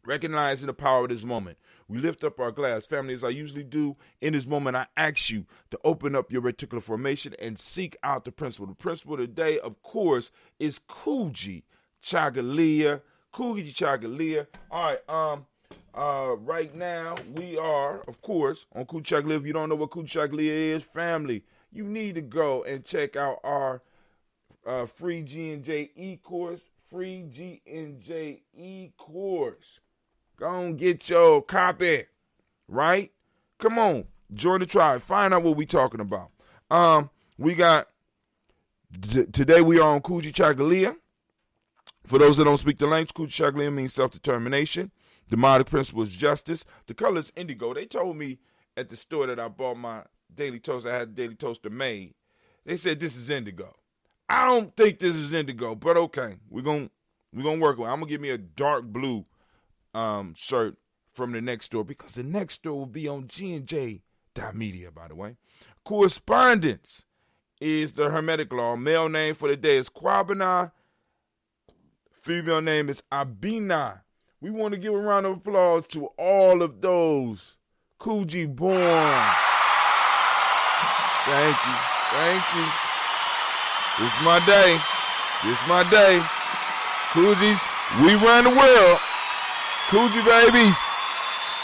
Recognizing the power of this moment. We lift up our glass. Family, as I usually do in this moment, I ask you to open up your reticular formation and seek out the principle. The principle today, of course, is Kujichagulia. Kujichagulia. All right, right now, we are, of course, on Kujichagulia. If you don't know what Kujichagulia is, family, you need to go and check out our free G&J e-course. Free G&J e-course. Go and get your copy, right? Come on, join the tribe. Find out what we talking about. We got, today we are on Kujichagulia. For those that don't speak the language, Kujichagulia means self-determination. The demonic principle is justice. The color is indigo. They told me at the store that I bought my Daily Toast, I had the Daily Toaster made. They said this is indigo. I don't think this is indigo, but okay. We're gonna work with it. I'm gonna give me a dark blue shirt from the next store because the next store will be on G&J.media, by the way. Correspondence is the Hermetic law. Male name for the day is Kwabena. Female name is Abina. We want to give a round of applause to all of those Kuji born. Thank you. This is my day. Kujis, we run the world. Kuji babies.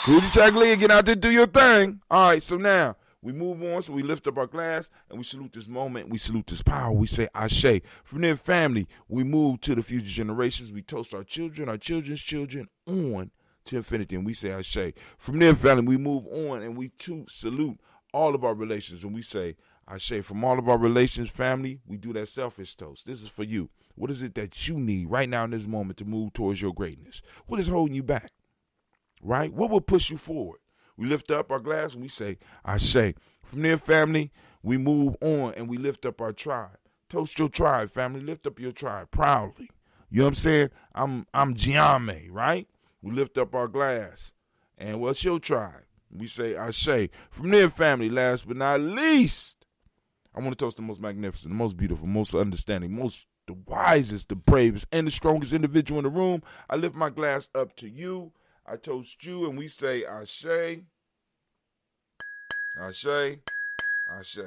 Kujichagulia, get out there, do your thing. All right, so now we move on. So we lift up our glass and we salute this moment. We salute this power. We say Ashe. From their family, we move to the future generations. We toast our children, our children's children on to infinity. And we say Ashe. From their family, we move on and we too salute all of our relations. And we say Ashe. From all of our relations, family, we do that selfish toast. This is for you. What is it that you need right now in this moment to move towards your greatness? What is holding you back? Right? What will push you forward? We lift up our glass and we say, Ashe. From their family, we move on and we lift up our tribe. Toast your tribe, family. Lift up your tribe proudly. You know what I'm saying? I'm Gye-Nyame, right? We lift up our glass. And what's your tribe? We say Ashe. From their family, last but not least, I want to toast the most magnificent, the most beautiful, most understanding, most the wisest, the bravest, and the strongest individual in the room. I lift my glass up to you. I toast you, and we say Ashe, Ashe, Ashe.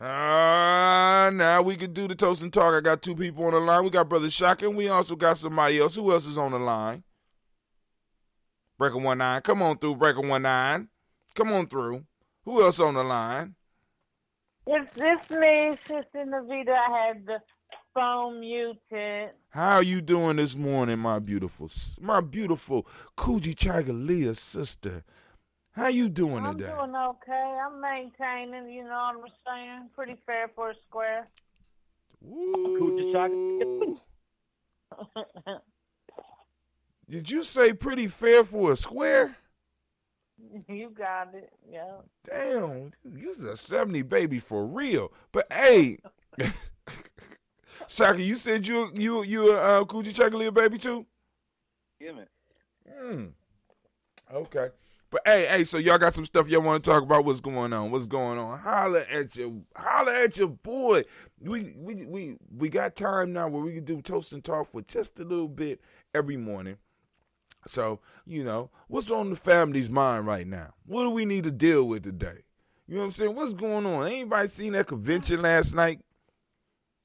Now we can do the toast and talk. I got 2 people on the line. We got Brother Shaka, and we also got somebody else. Who else is on the line? Breaker 19. Come on through, Breaker 19. Come on through. Who else on the line? It's me, Sister Navita. I had the phone muted. How are you doing this morning, my beautiful Kujichagulia sister? How you doing today? I'm doing okay. I'm maintaining, you know what I'm saying? Pretty fair for a square. Ooh. Did you say pretty fair for a square? You got it, yeah. Damn, you's a 70 baby for real. But hey, Shaka, you said you a Kujichagulia baby too? Yeah, man. Okay. But hey, so y'all got some stuff y'all want to talk about? What's going on? Holla at your boy. We got time now where we can do Toast and Talk for just a little bit every morning. So, you know, what's on the family's mind right now? What do we need to deal with today? You know what I'm saying? What's going on? Anybody seen that convention last night?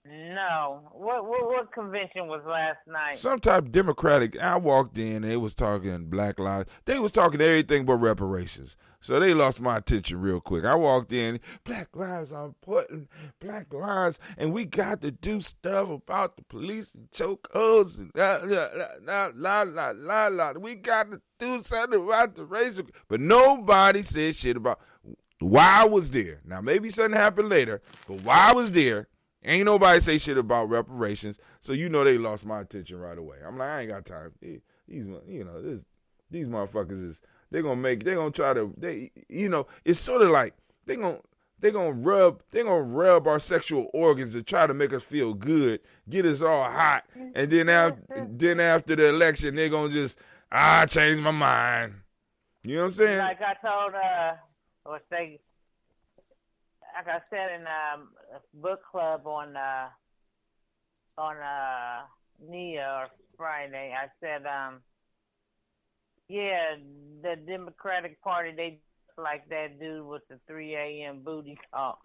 No. What convention was last night? Some type of Democratic. I walked in and they was talking Black Lives. They was talking everything but reparations. So they lost my attention real quick. I walked in, Black Lives are important, Black Lives, and we got to do stuff about the police and chokeholds and la. We got to do something about the racial. But nobody said shit about why I was there. Now maybe something happened later, but why I was there. Ain't nobody say shit about reparations, so you know they lost my attention right away. I'm like, I ain't got time. These motherfuckers is they're gonna try to it's sort of like they're gonna rub our sexual organs and try to make us feel good, get us all hot, and then after the election they're gonna just change my mind. You know what I'm saying? Like I told like I said in a book club on Nia or Friday, I said, the Democratic Party, they like that dude with the 3 a.m. booty call.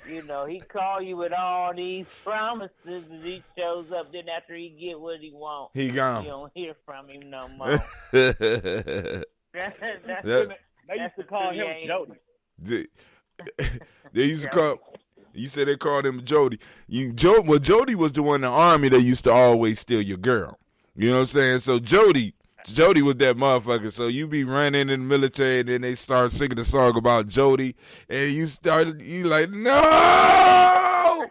You know, he call you with all these promises and he shows up, then after he get what he want, he gone. You don't hear from him no more. They used to call him Jody. They used to call. You said they called him Jody. Well, Jody was the one in the army that used to always steal your girl. You know what I'm saying? So Jody was that motherfucker. So you be running in the military, and then they start singing a song about Jody, and you like, no.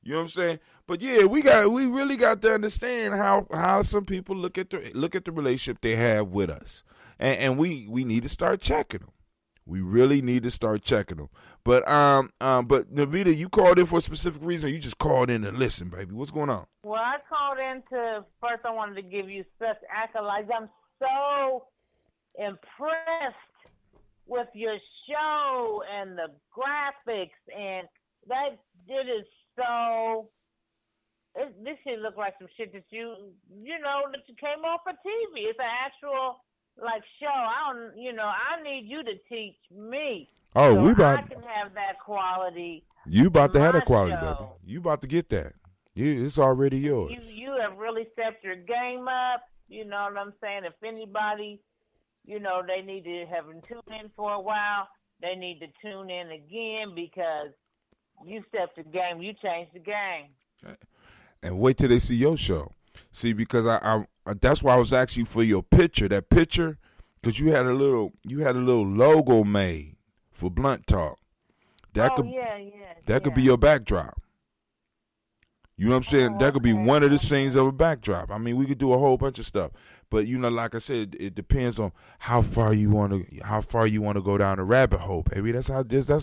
You know what I'm saying? But yeah, we really got to understand how some people look at the relationship they have with us, and we need to start checking them. We really need to start checking them. But Navita, you called in for a specific reason. Or you just called in to listen, baby. What's going on? Well, I called in first I wanted to give you such accolades. I'm so impressed with your show and the graphics, and that it is so. This shit look like some shit that you came off of TV. It's an actual show. I need you to teach me. Oh, so I can have that quality. You about to have that quality, show. baby. You about to get that. It's already yours. You have really stepped your game up. You know what I'm saying? If anybody, they need to have tuned in for a while, they need to tune in again because you stepped the game. You changed the game. And wait till they see your show. See, because I that's why I was asking you for your picture. That picture, because you had a little logo made for Blunt Talk. That could be your backdrop. You know what I'm saying? That could be one of the scenes of a backdrop. I mean, we could do a whole bunch of stuff. But like I said, it depends on how far you want to go down the rabbit hole, baby. That's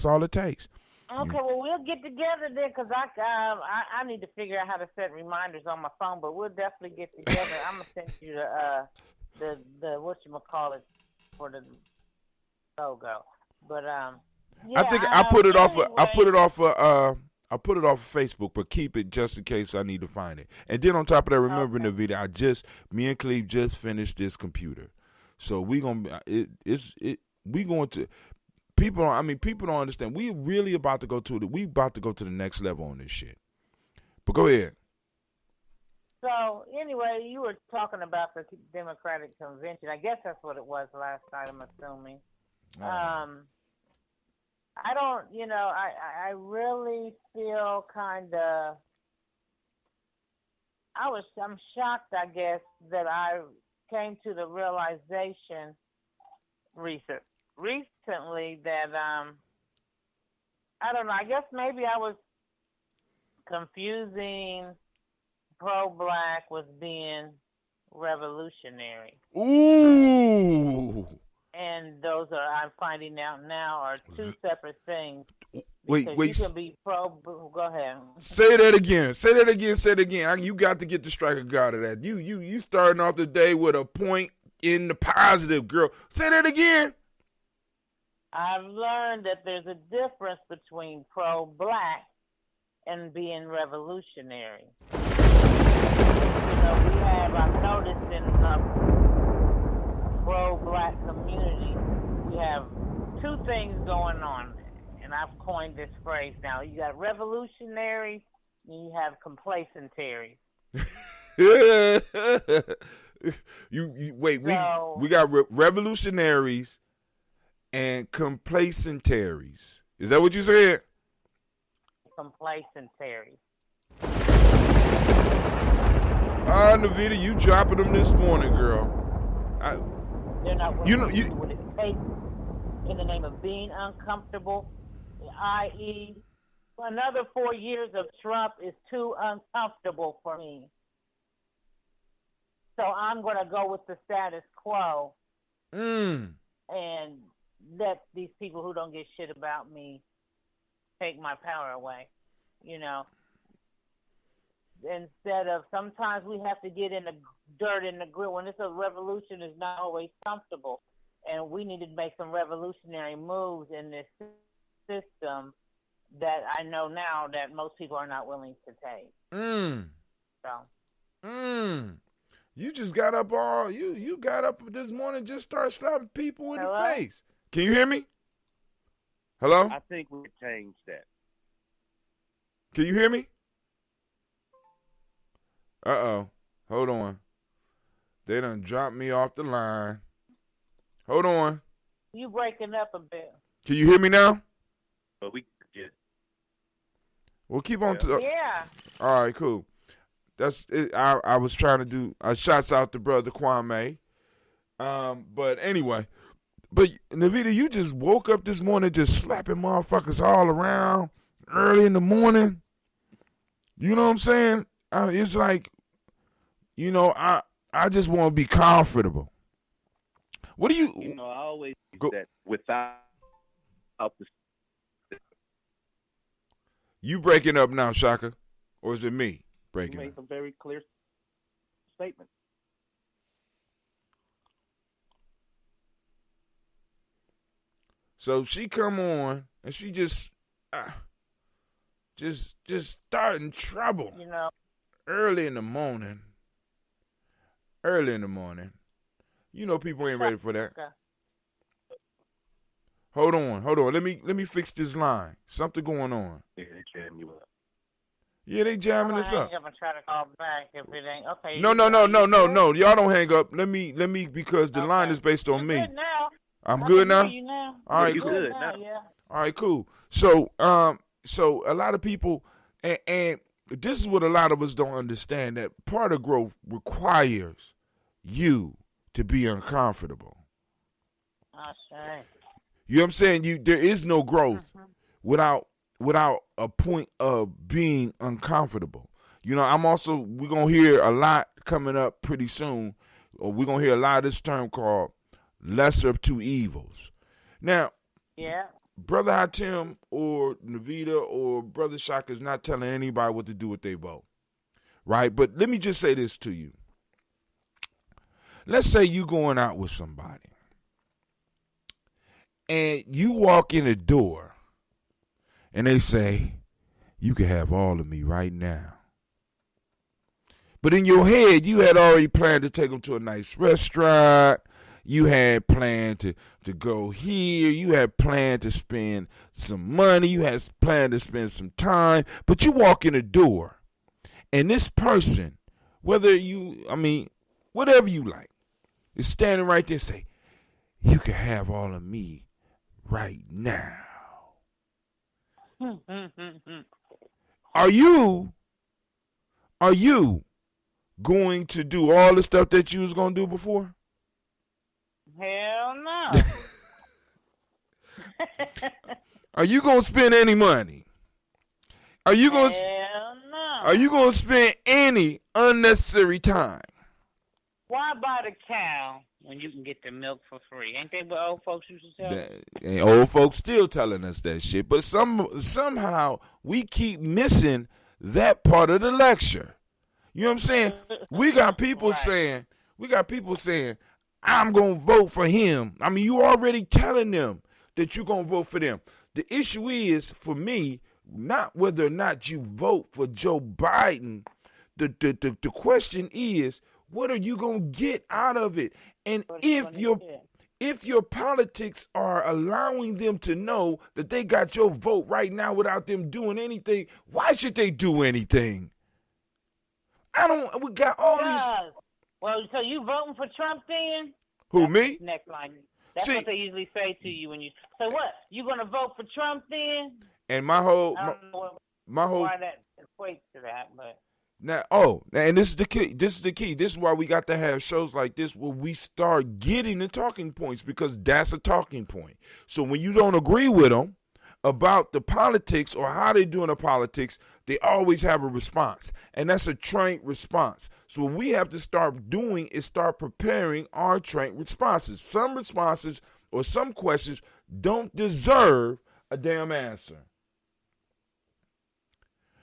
all it takes. Okay, well, we'll get together then because I need to figure out how to set reminders on my phone, but we'll definitely get together. I'm going to send you the whatchamacallit for the logo. But, I think I put it off I'll put it off of Facebook, but keep it just in case I need to find it. And then on top of that, remember in the video, me and Cleve just finished this computer. So we going to, people don't understand. We really about to go to the next level on this shit. But go ahead. So anyway, you were talking about the Democratic Convention. I guess that's what it was last night, I'm assuming. I don't, I really feel kind of, I'm shocked, I guess, that I came to the realization recently that, I don't know, I guess maybe I was confusing pro-black with being revolutionary. Ooh. And those I'm finding out now, are two separate things. Wait. You can be go ahead. Say that again. Say it again. You got to get the strike of God of that. You starting off the day with a point in the positive, girl. Say that again. I've learned that there's a difference between pro-black and being revolutionary. I've noticed in the pro-black community, we have two things going on, and I've coined this phrase now. You got revolutionaries, and you have complacentaries. We got revolutionaries and complacentaries. Is that what you said? Complacentaries. Navita, you dropping them this morning, girl. They're not willing to do what it takes in the name of being uncomfortable, i.e., another 4 years of Trump is too uncomfortable for me. So I'm going to go with the status quo and let these people who don't give shit about me take my power away, Instead of, sometimes we have to get in the dirt and the grit. When it's a revolution, it's not always comfortable. And we need to make some revolutionary moves in this system that I know now that most people are not willing to take. You just got up you got up this morning, just start slapping people in the face. Can you hear me? Hello? I think we changed that. Can you hear me? Uh-oh. Hold on. They done dropped me off the line. Hold on. You breaking up a bit. Can you hear me now? But we just. Well, keep on. Yeah. All right, cool. That's it. I was trying to do shouts out to brother Kwame. But anyway, Navita, you just woke up this morning just slapping motherfuckers all around early in the morning. You know what I'm saying? It's like, I just want to be comfortable. What do you? I always do that without the. You breaking up now, Shaka, or is it me breaking? You made some very clear statements. So she come on and she just starting trouble. Early in the morning. People ain't ready for that. Hold on. Let me fix this line. Something going on. Yeah, they jamming you up. Yeah, they jamming us up. I'm gonna try to call back if it ain't okay. No. Y'all don't hang up. Let me because the line is based on me. Good now. I'm good now. You now. All right, you cool. Good now. Yeah. All right, cool. So a lot of people and this is what a lot of us don't understand, that part of growth requires you to be uncomfortable. Okay. You know what I'm saying? There is no growth without a point of being uncomfortable. We're going to hear a lot coming up pretty soon, or we're going to hear a lot of this term called lesser of two evils. Now, Brother Hatim or Navita or Brother Shaka is not telling anybody what to do with their vote, right? But let me just say this to you. Let's say you going out with somebody and you walk in the door and they say, you can have all of me right now. But in your head, you had already planned to take them to a nice restaurant. You had planned to go here. You had planned to spend some money. You had planned to spend some time. But you walk in the door, and this person, whatever you like, is standing right there and say, you can have all of me right now. Are you going to do all the stuff that you was going to do before? Hell no. Are you going to spend any money? Are you going Hell no. Are you going to spend any unnecessary time? Why buy the cow when you can get the milk for free? Ain't that what old folks used to tell us? And old folks still telling us that shit. But somehow we keep missing that part of the lecture. You know what I'm saying? We got people saying, I'm going to vote for him. I mean, you already telling them that you're going to vote for them. The issue is, for me, not whether or not you vote for Joe Biden. The question is, what are you going to get out of it? And if your politics are allowing them to know that they got your vote right now without them doing anything, why should they do anything? We got all these. Well, so you voting for Trump then? Who, That's me? Next line. That's what they usually say to you when you. So what? You gonna vote for Trump then? And my whole. Why that equates to that, but. And this is the key. This is why we got to have shows like this where we start getting the talking points, because that's a talking point. So when you don't agree with them about the politics or how they're doing the politics, they always have a response, and that's a trained response. So what we have to start doing is start preparing our trained responses. Some responses or some questions don't deserve a damn answer.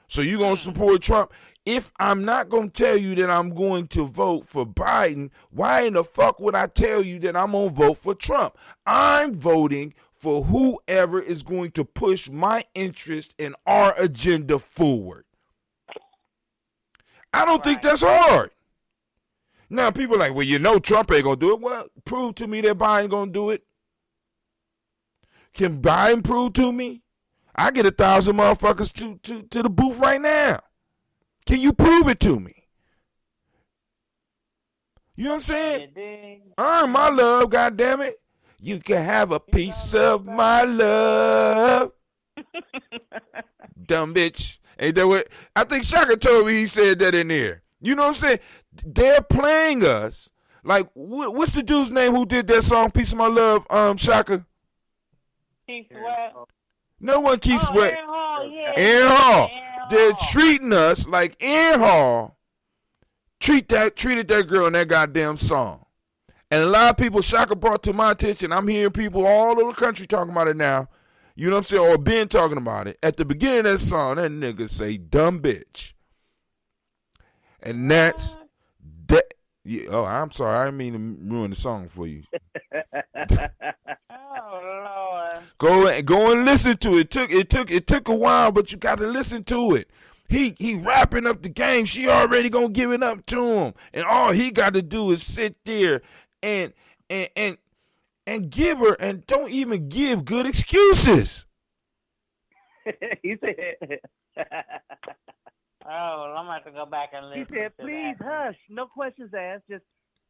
So you going to support Trump? If I'm not going to tell you that I'm going to vote for Biden, why in the fuck would I tell you that I'm going to vote for Trump? I'm voting for whoever is going to push my interest and our agenda forward. I don't think that's hard. Now, people are like, well, Trump ain't going to do it. Well, prove to me that Biden going to do it. Can Biden prove to me? I get 1,000 motherfuckers to the booth right now. Can you prove it to me? You know what I'm saying? Earn my love, goddammit. You can have a piece of my love. Dumb bitch. Ain't that what? I think Shaka told me he said that in there. You know what I'm saying? They're playing us. Like, what's the dude's name who did that song, Piece of My Love, Shaka? Keith Sweat. No one keeps Sweat. Aaron Hall, yeah. Aaron Hall. They're treating us like Aaron Hall treated that girl in that goddamn song. And a lot of people, Shaka brought to my attention, I'm hearing people all over the country talking about it now. You know what I'm saying? Or been talking about it. At the beginning of that song, that nigga say, dumb bitch. And that's that. Yeah, oh, I'm sorry. I didn't mean to ruin the song for you. Oh Lord. Go and listen to it. It took a while, but you got to listen to it. He wrapping up the game. She already gonna give it up to him, and all he got to do is sit there and give her, and don't even give good excuses. He said. Oh, I'm going to have to go back and listen. He said, to please that. hush. No questions asked. Just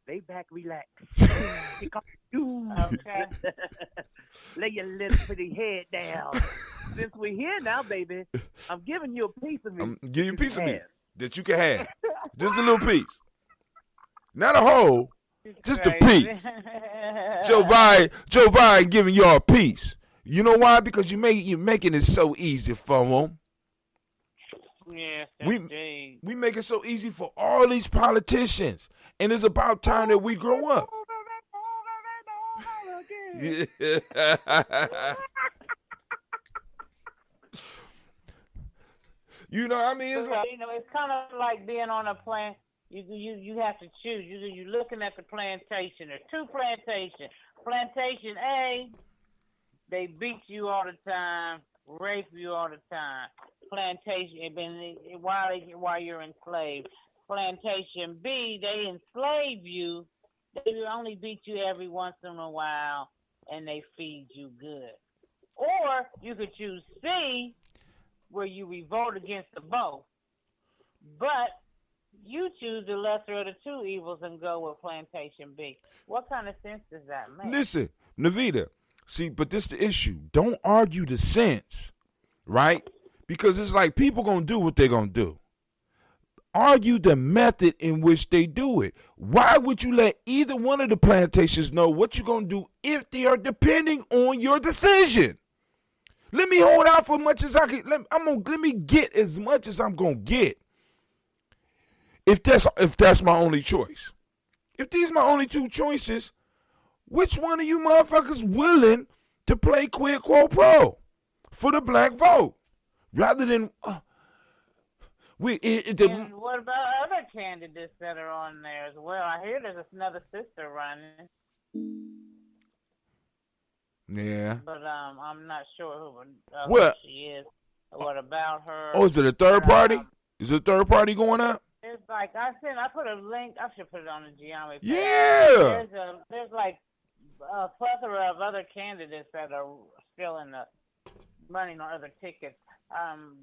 lay back, relax. Okay. Lay your little pretty head down. Since we're here now, baby, I'm giving you a piece of me. I'm giving you a piece of me that you can have. Just a little piece. Not a whole. Just a piece. Joe Biden giving y'all a piece. You know why? Because you're making it so easy for them. Yes, we make it so easy for all these politicians, and it's about time that we grow up. Yeah. You know, I mean, it's like, it's kind of like being on a plant. You have to choose. You're looking at the plantation. There's two plantations. Plantation A, they beat you all the time, rape you all the time. plantation, while you're enslaved. Plantation B, they enslave you. They only beat you every once in a while, and they feed you good. Or you could choose C, where you revolt against the both. But you choose the lesser of the two evils and go with plantation B. What kind of sense does that make? Listen, Navita, see, but this the issue. Don't argue the sense, right? Because it's like people going to do what they're going to do. Argue the method in which they do it. Why would you let either one of the plantations know what you're going to do if they are depending on your decision? Let me hold out for as much as I can. Let me get as much as I'm going to get. If that's my only choice. If these are my only two choices, which one of you motherfuckers willing to play quid quo pro for the black vote? Rather than and what about other candidates that are on there as well? I hear there's another sister running. Yeah. But I'm not sure who she is. What about her? Oh, is it a third party? Is it a third party going up? It's like I put a link. I should put it on the Gye-Nyame page. Yeah. There's like a plethora of other candidates that are still in the running on other tickets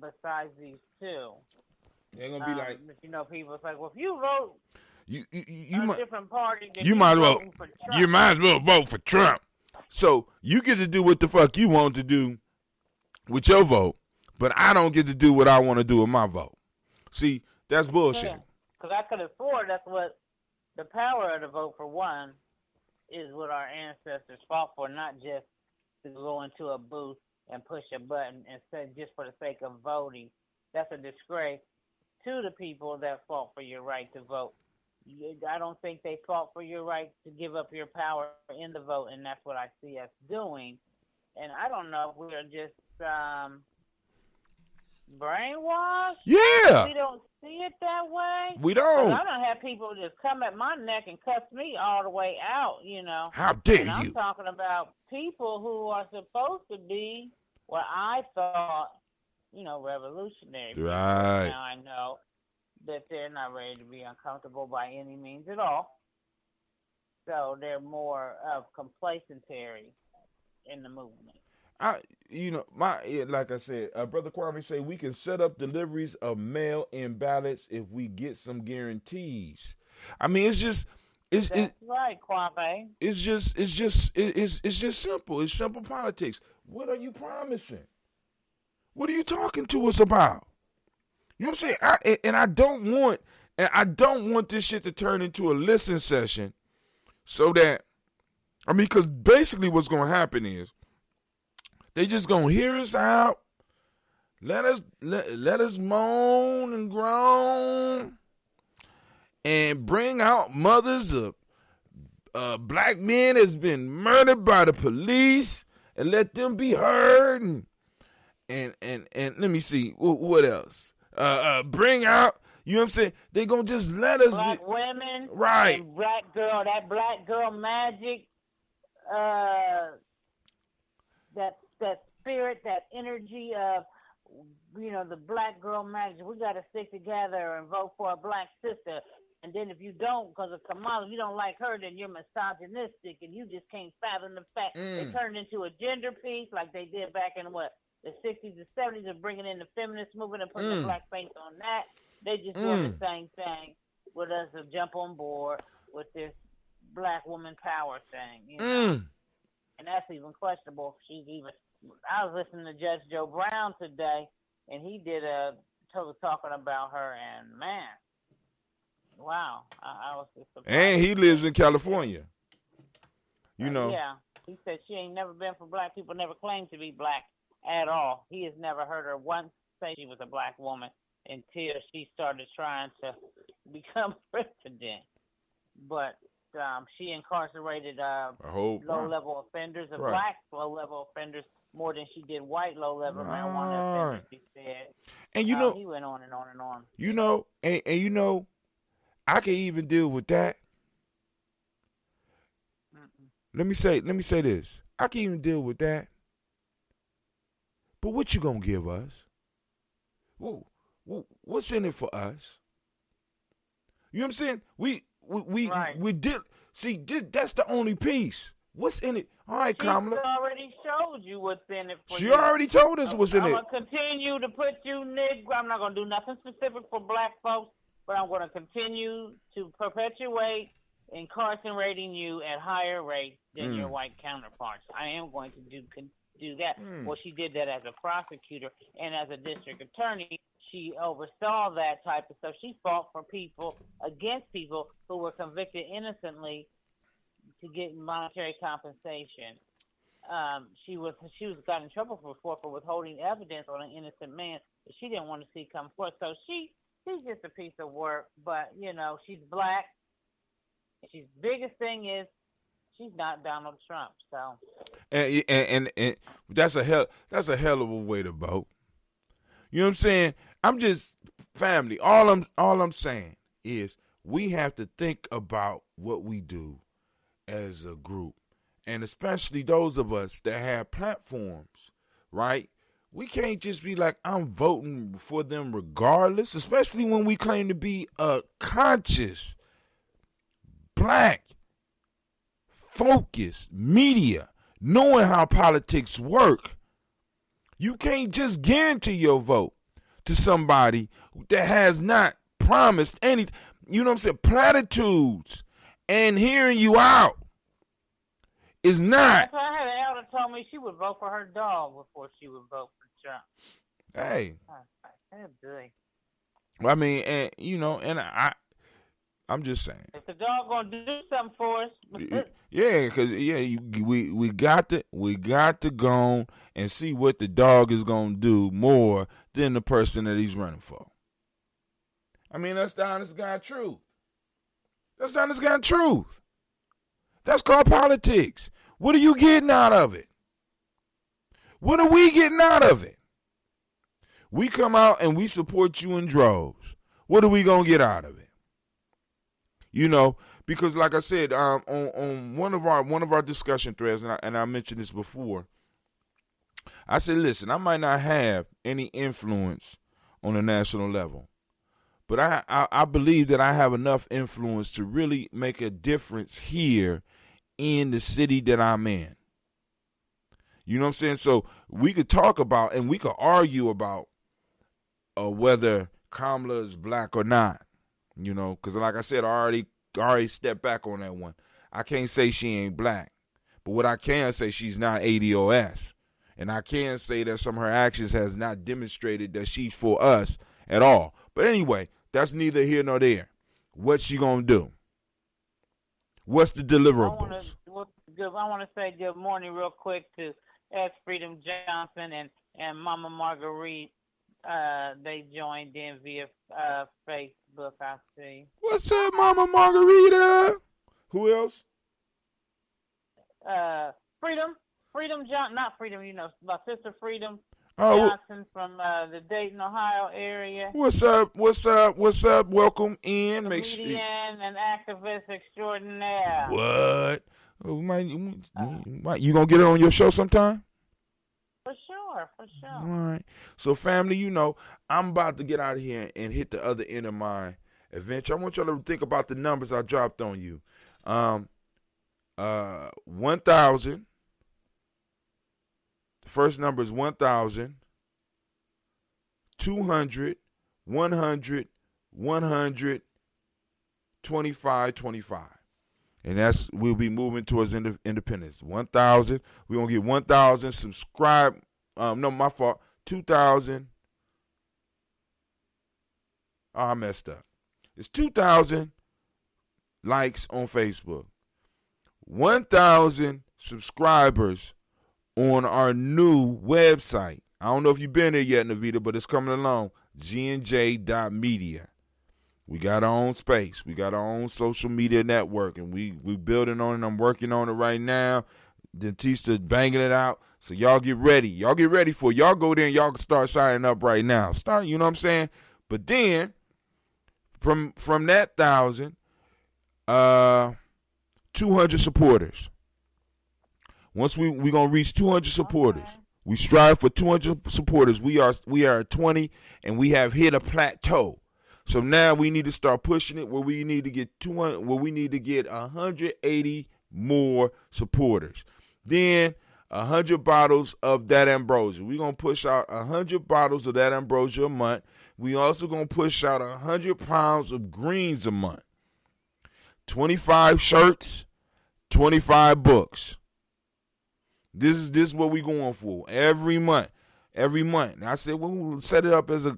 besides these two. They're gonna be like, but people. It's like, well, if you vote you a different party, then you might as well vote for Trump. So you get to do what the fuck you want to do with your vote, but I don't get to do what I want to do with my vote. See, that's bullshit. Because I could afford. That's what the power of the vote for one is. What our ancestors fought for, not just to go into a booth and push a button and say just for the sake of voting. That's a disgrace to the people that fought for your right to vote. I don't think they fought for your right to give up your power in the vote, and that's what I see us doing. And I don't know if we're just brainwashed. Yeah. We don't see it that way. We don't. I don't have people just come at my neck and cuss me all the way out, How dare and I'm you? talking about people who are supposed to be what I thought, revolutionary. Right. Now I know that they're not ready to be uncomfortable by any means at all. So they're more of complacency in the movement. Like I said, Brother Kwame say we can set up deliveries of mail-in ballots if we get some guarantees. I mean, that's right, Kwame. It's just simple. It's simple politics. What are you promising? What are you talking to us about? You know what I'm saying? I don't want this shit to turn into a listen session, so that because basically what's gonna happen is they just gonna hear us out, let us moan and groan, and bring out mothers of black men that's been murdered by the police, and let them be heard, and let me see what else. Bring out, you know what I'm saying? They gonna just let us black women, right? And that black girl magic, that spirit, that energy of, the black girl magic. We gotta stick together and vote for a black sister. And then if you don't, because of Kamala, if you don't like her, then you're misogynistic, and you just can't fathom the fact they turned into a gender piece like they did back in the 60s and 70s, of bringing in the feminist movement and putting the black face on that. They just doing the same thing with us to jump on board with this black woman power thing, And that's even questionable. I was listening to Judge Joe Brown today, and he did talking about her, and man, wow, I was just surprised. And he lives in California. Yeah, he said she ain't never been for black people, never claimed to be black at all. He has never heard her once say she was a black woman until she started trying to become president. But she incarcerated low-level offenders, black low-level offenders, more than she did white low-level marijuana offenders, he said. And he went on and on and on. And I can even deal with that. Let me say this. I can even deal with that. But what you gonna give us? What's in it for us? You know what I'm saying? We did see. That's the only piece. What's in it? All right, Kamala. She already showed you what's in it for you. She already told us what's in it. I'm going to continue to put you, Negro. I'm not going to do nothing specific for black folks, but I'm going to continue to perpetuate incarcerating you at higher rates than your white counterparts. I am going to do that. Well, she did that as a prosecutor and as a district attorney. She oversaw that type of stuff. She fought for people, against people who were convicted innocently to get monetary compensation. She got in trouble before for withholding evidence on an innocent man that she didn't want to see come forth. So she's just a piece of work, but she's black. She's biggest thing is she's not Donald Trump. So and that's a hell of a way to vote. You know what I'm saying? I'm just family. All I'm saying is we have to think about what we do as a group, and especially those of us that have platforms, right? We can't just be like, I'm voting for them regardless, especially when we claim to be a conscious, black, focused media, knowing how politics work. You can't just guarantee your vote to somebody that has not promised anything. You know what I'm saying? Platitudes and hearing you out is not. So I had an elder told me she would vote for her dog before she would vote for Trump. Hey. That's good. I mean, and I'm just saying. If the dog gonna do something for us, yeah, because we got to go and see what the dog is gonna do more than the person that he's running for. I mean, that's the honest God truth. That's the honest God truth. That's called politics. What are you getting out of it? What are we getting out of it? We come out and we support you in droves. What are we gonna get out of it? Because like I said, on one of our discussion threads, and I mentioned this before, I said, listen, I might not have any influence on a national level, but I believe that I have enough influence to really make a difference here in the city that I'm in. You know what I'm saying? So we could talk about and we could argue about whether Kamala is black or not. Because like I said, I already stepped back on that one. I can't say she ain't black, but what I can say, she's not ADOS. And I can say that some of her actions has not demonstrated that she's for us at all. But anyway, that's neither here nor there. What's she going to do? What's the deliverables? I want to say good morning real quick to S. Freedom Johnson and Mama Marguerite. They joined in via Facebook, I see. What's up, Mama Margarita? Who else? Freedom Johnson, not Freedom, my sister Freedom Johnson from the Dayton, Ohio area. What's up? Welcome in. Comedian and activist extraordinaire. What? You gonna get it on your show sometime? For sure. All right. So, family, I'm about to get out of here and hit the other end of my adventure. I want y'all to think about the numbers I dropped on you. 1,000. The first number is 1,000. 200, 100, 100, 25, 25. And we'll be moving towards independence. 1,000. We're going to get 1,000 subscribe. No, my fault. 2,000. Oh, I messed up. It's 2,000 likes on Facebook. 1,000 subscribers on our new website. I don't know if you've been there yet, Navita, but it's coming along. GNJ.media. We got our own space. We got our own social media network, and we building on it. I'm working on it right now. Dentista banging it out. So y'all get ready. Y'all get ready for it. Y'all go there and y'all can start signing up right now. You know what I'm saying? But then from that 1,000, 200 supporters. Once we're going to reach 200 supporters. We strive for 200 supporters. We are at 20, and we have hit a plateau. So now we need to start pushing it where we need to get 200, where we need to get 180 more supporters. Then 100 bottles of that ambrosia. We're going to push out 100 bottles of that ambrosia a month. We also going to push out 100 pounds of greens a month. 25 shirts, 25 books. This is what we going for every month. Every month. And I said, well, we'll set it up as a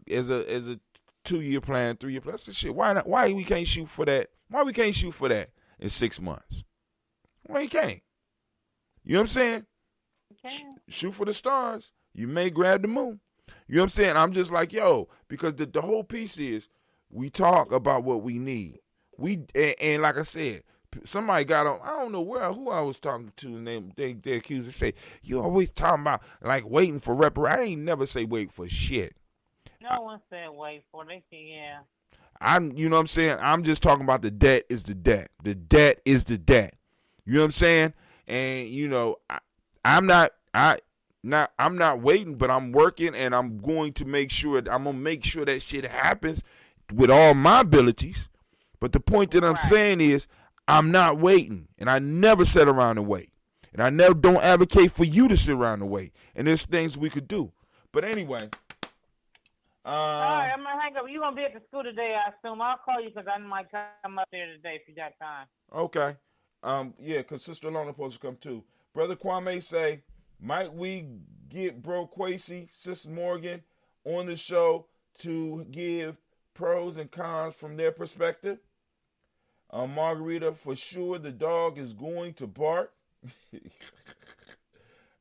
2-year plan, 3-year plan. I said, shit, why not? Why we can't shoot for that? Why we can't shoot for that in 6 months? Why you can't? You know what I'm saying? Shoot for the stars. You may grab the moon. You know what I'm saying? I'm just like, yo, because the whole piece is we talk about what we need. And like I said, somebody got on, I don't know who I was talking to, and they accused me, say, you always talking about like waiting for I ain't never say wait for shit. No one said wait for it. They said, yeah. You know what I'm saying? I'm just talking about the debt is the debt. The debt is the debt. You know what I'm saying? And you know, I'm not waiting, but I'm working, and I'm going to make sure that shit happens with all my abilities. But the point that I'm saying is, I'm not waiting, and I never sit around and wait, and I never don't advocate for you to sit around and wait. And there's things we could do. But anyway, all right, I'm gonna hang up. You gonna be at the school today, I assume. I'll call you because I might come up there today if you got time. Okay. Yeah, because Sister Lona supposed to come too. Brother Kwame say, might we get Bro Quasi, Sister Morgan on the show to give pros and cons from their perspective? Margarita, for sure the dog is going to bark.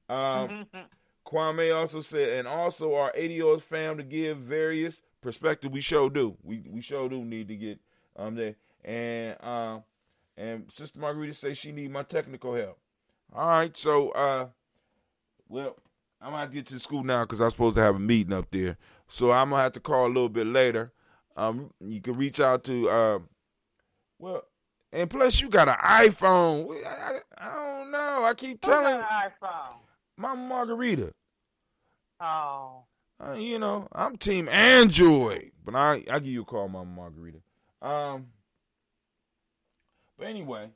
Kwame also said, and also our ADOS fam to give various perspective. We sure do. We sure do need to get there. And Sister Margarita says she need my technical help. All right, so well, I'm gonna get to school now because I'm supposed to have a meeting up there. So I'm gonna have to call a little bit later. You can reach out to well, and plus you got an iPhone. I don't know. I keep telling an iPhone? My Margarita. Oh. You know, I'm team Android, but I give you a call, Mama Margarita. But anyway,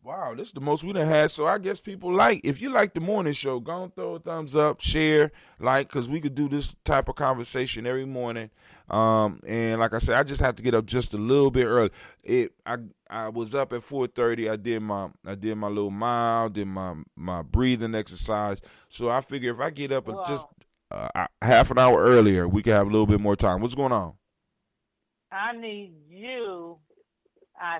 wow, this is the most we done had. So I guess people like, if you like the morning show, go and throw a thumbs up, share, like, because we could do this type of conversation every morning. And like I said, I just have to get up just a little bit early. I was up at 4:30. I did my little mile, did my breathing exercise. So I figure if I get up just half an hour earlier, we can have a little bit more time. What's going on? I need you.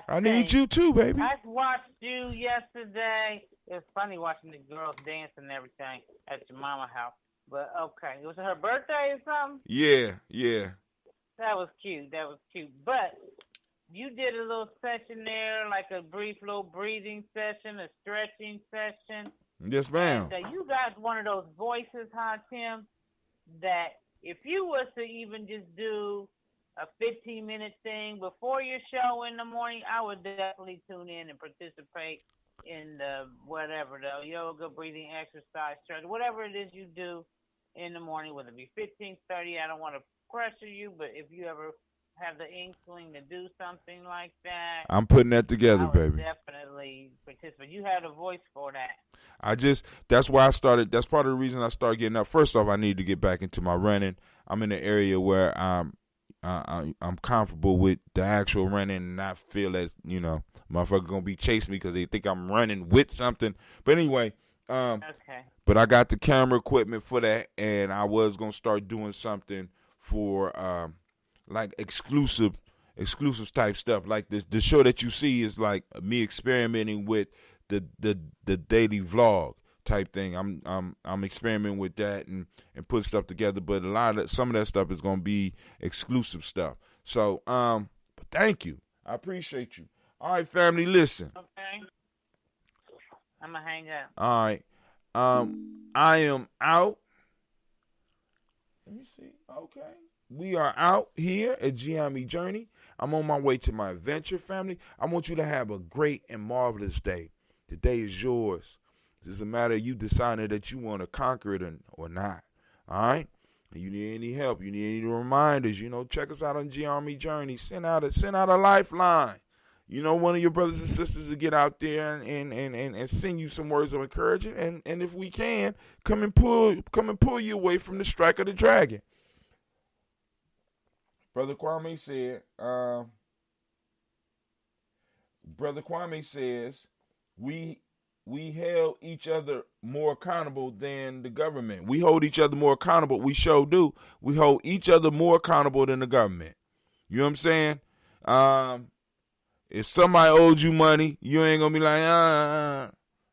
I need you too, baby. I watched you yesterday. It was funny watching the girls dance and everything at your mama's house. But okay, was it her birthday or something? Yeah. That was cute. But you did a little session there, like a brief little breathing session, a stretching session. Yes, ma'am. And, you got one of those voices, huh, Tim, that if you was to even just do a 15-minute thing before your show in the morning, I would definitely tune in and participate in the yoga, breathing exercise, stretch, whatever it is you do in the morning, whether it be 15, 30. I don't want to pressure you, but if you ever have the inkling to do something like that, I'm putting that together, baby. Definitely participate. You have a voice for that. That's why I started. That's part of the reason I started getting up. First off, I need to get back into my running. I'm in an area where I'm comfortable with the actual running and not feel as, motherfucker gonna be chasing me because they think I'm running with something. But anyway, okay. But I got the camera equipment for that, and I was gonna start doing something for like exclusive type stuff. Like the show that you see is like me experimenting with the daily vlog type thing. I'm experimenting with that and put stuff together, but some of that stuff is gonna be exclusive stuff. So but thank you. I appreciate you. All right, family, listen. Okay. I'm gonna hang up. All right. I am out. Let me see. Okay. We are out here at Gye-Nyame Journey. I'm on my way to my adventure, family. I want you to have a great and marvelous day. The day is yours. It's just a matter of you deciding that you want to conquer it or not. All right? You need any help, you need any reminders, check us out on Gye-Nyame Journey. Send out a lifeline. One of your brothers and sisters to get out there and send you some words of encouragement. And if we can, come and pull you away from the strike of the dragon. Brother Kwame says, we held each other more accountable than the government. We hold each other more accountable. We sure do. We hold each other more accountable than the government. You know what I'm saying? If somebody owed you money, you ain't gonna be like,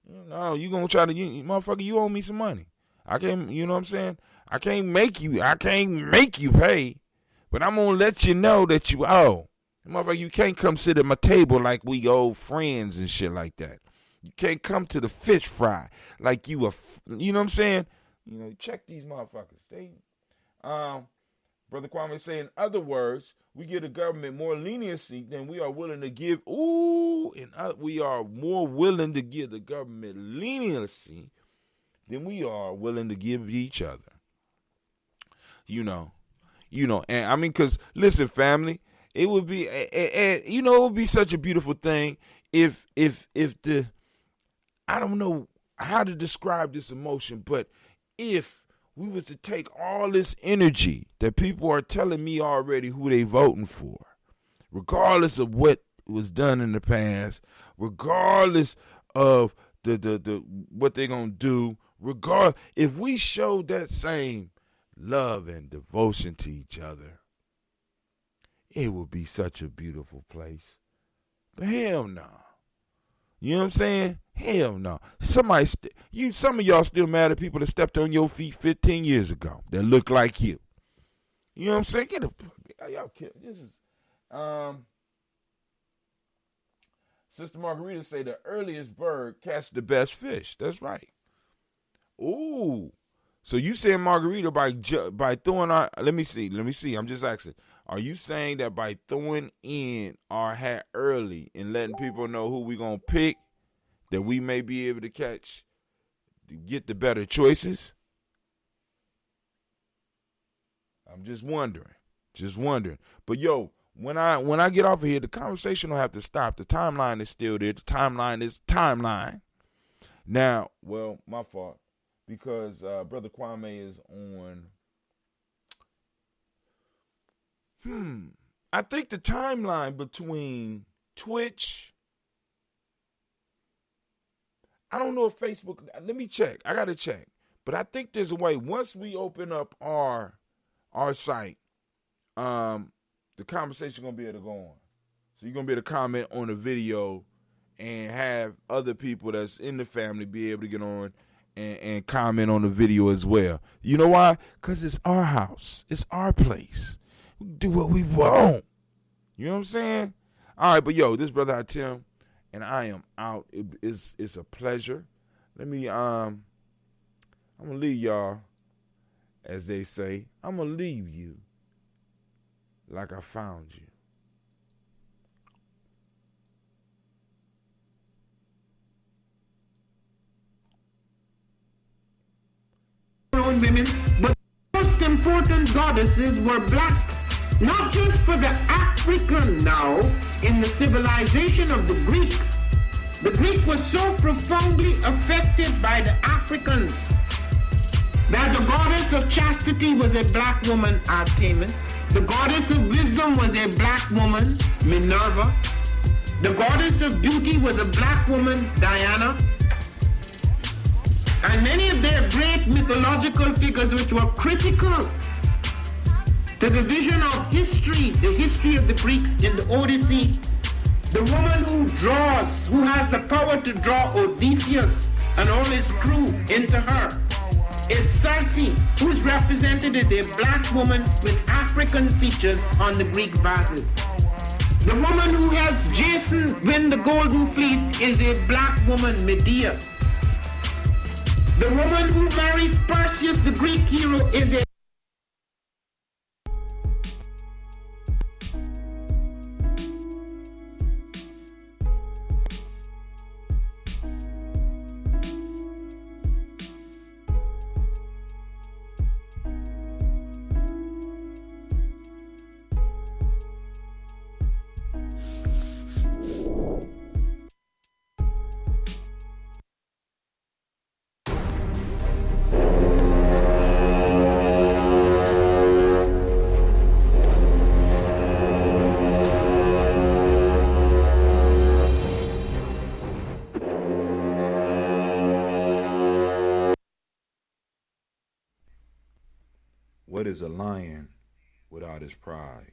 no, you gonna try to, motherfucker, you owe me some money. I can't, you know what I'm saying? I can't make you pay, but I'm gonna let you know that you owe. Motherfucker, you can't come sit at my table like we old friends and shit like that. You can't come to the fish fry like you know what I'm saying? Check these motherfuckers. Brother Kwame say, in other words, we give the government more leniency than we are willing to give. We are more willing to give the government leniency than we are willing to give each other. And I mean, because listen, family, it would be, it would be such a beautiful thing if I don't know how to describe this emotion, but if we was to take all this energy that people are telling me already who they voting for, regardless of what was done in the past, regardless of the what they're gonna do, if we showed that same love and devotion to each other, it would be such a beautiful place. But hell no. You know what I'm saying? Hell no. Some of y'all still mad at people that stepped on your feet 15 years ago that look like you. You know what I'm saying? Y'all kill. This is Sister Margarita say the earliest bird catch the best fish. That's right. Ooh. So you saying, Margarita, by throwing our, let me see. I'm just asking. Are you saying that by throwing in our hat early and letting people know who we gonna pick, that we may be able to get the better choices? I'm just wondering. But yo, when I get off of here, the conversation don't have to stop. The timeline is still there. The timeline is timeline. Now, well, my fault. Because Brother Kwame is on. I think the timeline between Twitch. I don't know if Facebook. Let me check. I gotta check. But I think there's a way. Once we open up our site, the conversation gonna be able to go on. So you're gonna be able to comment on the video and have other people that's in the family be able to get on and comment on the video as well. You know why? Because it's our house. It's our place. We do what we want. You know what I'm saying? All right, but yo, this brother Hatim, and I am out. It's a pleasure. Let me, I'm going to leave y'all, as they say. I'm going to leave you like I found you. Women, but the most important goddesses were black, not just for the African now in the civilization of the Greek. The Greek was so profoundly affected by the Africans that the goddess of chastity was a black woman, Artemis. The goddess of wisdom was a black woman, Minerva. The goddess of beauty was a black woman, Diana. And many of their great mythological figures which were critical to the vision of history, the history of the Greeks in the Odyssey, the woman who has the power to draw Odysseus and all his crew into her, is Circe, who is represented as a black woman with African features on the Greek vases. The woman who helps Jason win the Golden Fleece is a black woman, Medea. The woman who marries Perseus, the Greek hero, is a What is a lion without his pride?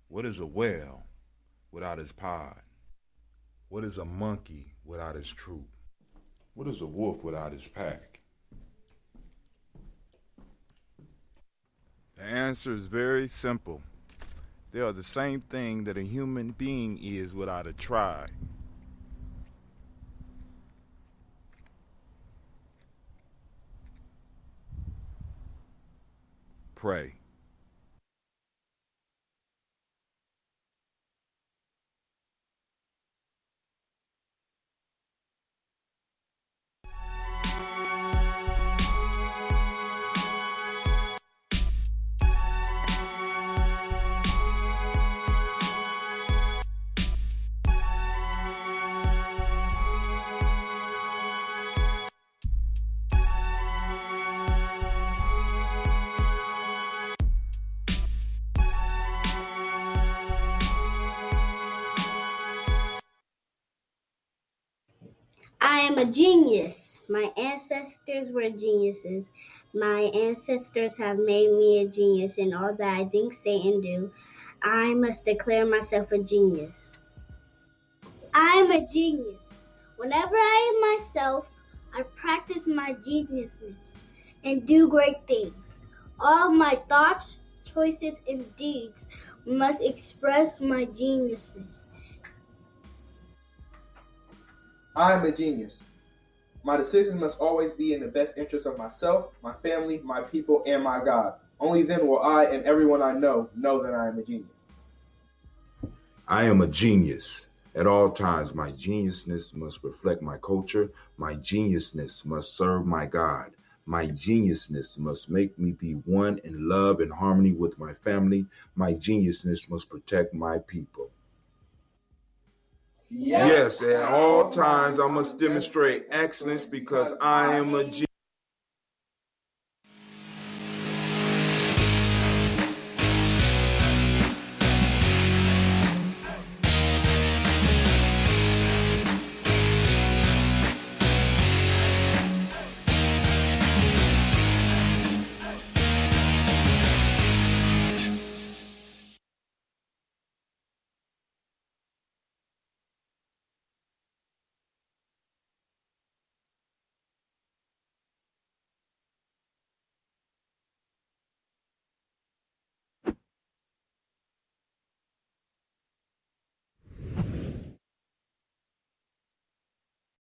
What is a whale without his pod? What is a monkey without his troop? What is a wolf without his pack? The answer is very simple. They are the same thing that a human being is without a tribe. Pray. I am a genius. My ancestors were geniuses. My ancestors have made me a genius in all that I think, say, and do. I must declare myself a genius. I am a genius. Whenever I am myself, I practice my geniusness and do great things. All my thoughts, choices, and deeds must express my geniusness. I am a genius. My decisions must always be in the best interest of myself, my family, my people, and my God. Only then will I and everyone I know that I am a genius. I am a genius. At all times, my geniusness must reflect my culture. My geniusness must serve my God. My geniusness must make me be one in love and harmony with my family. My geniusness must protect my people. Yes, at all times I must demonstrate excellence because I am a genius.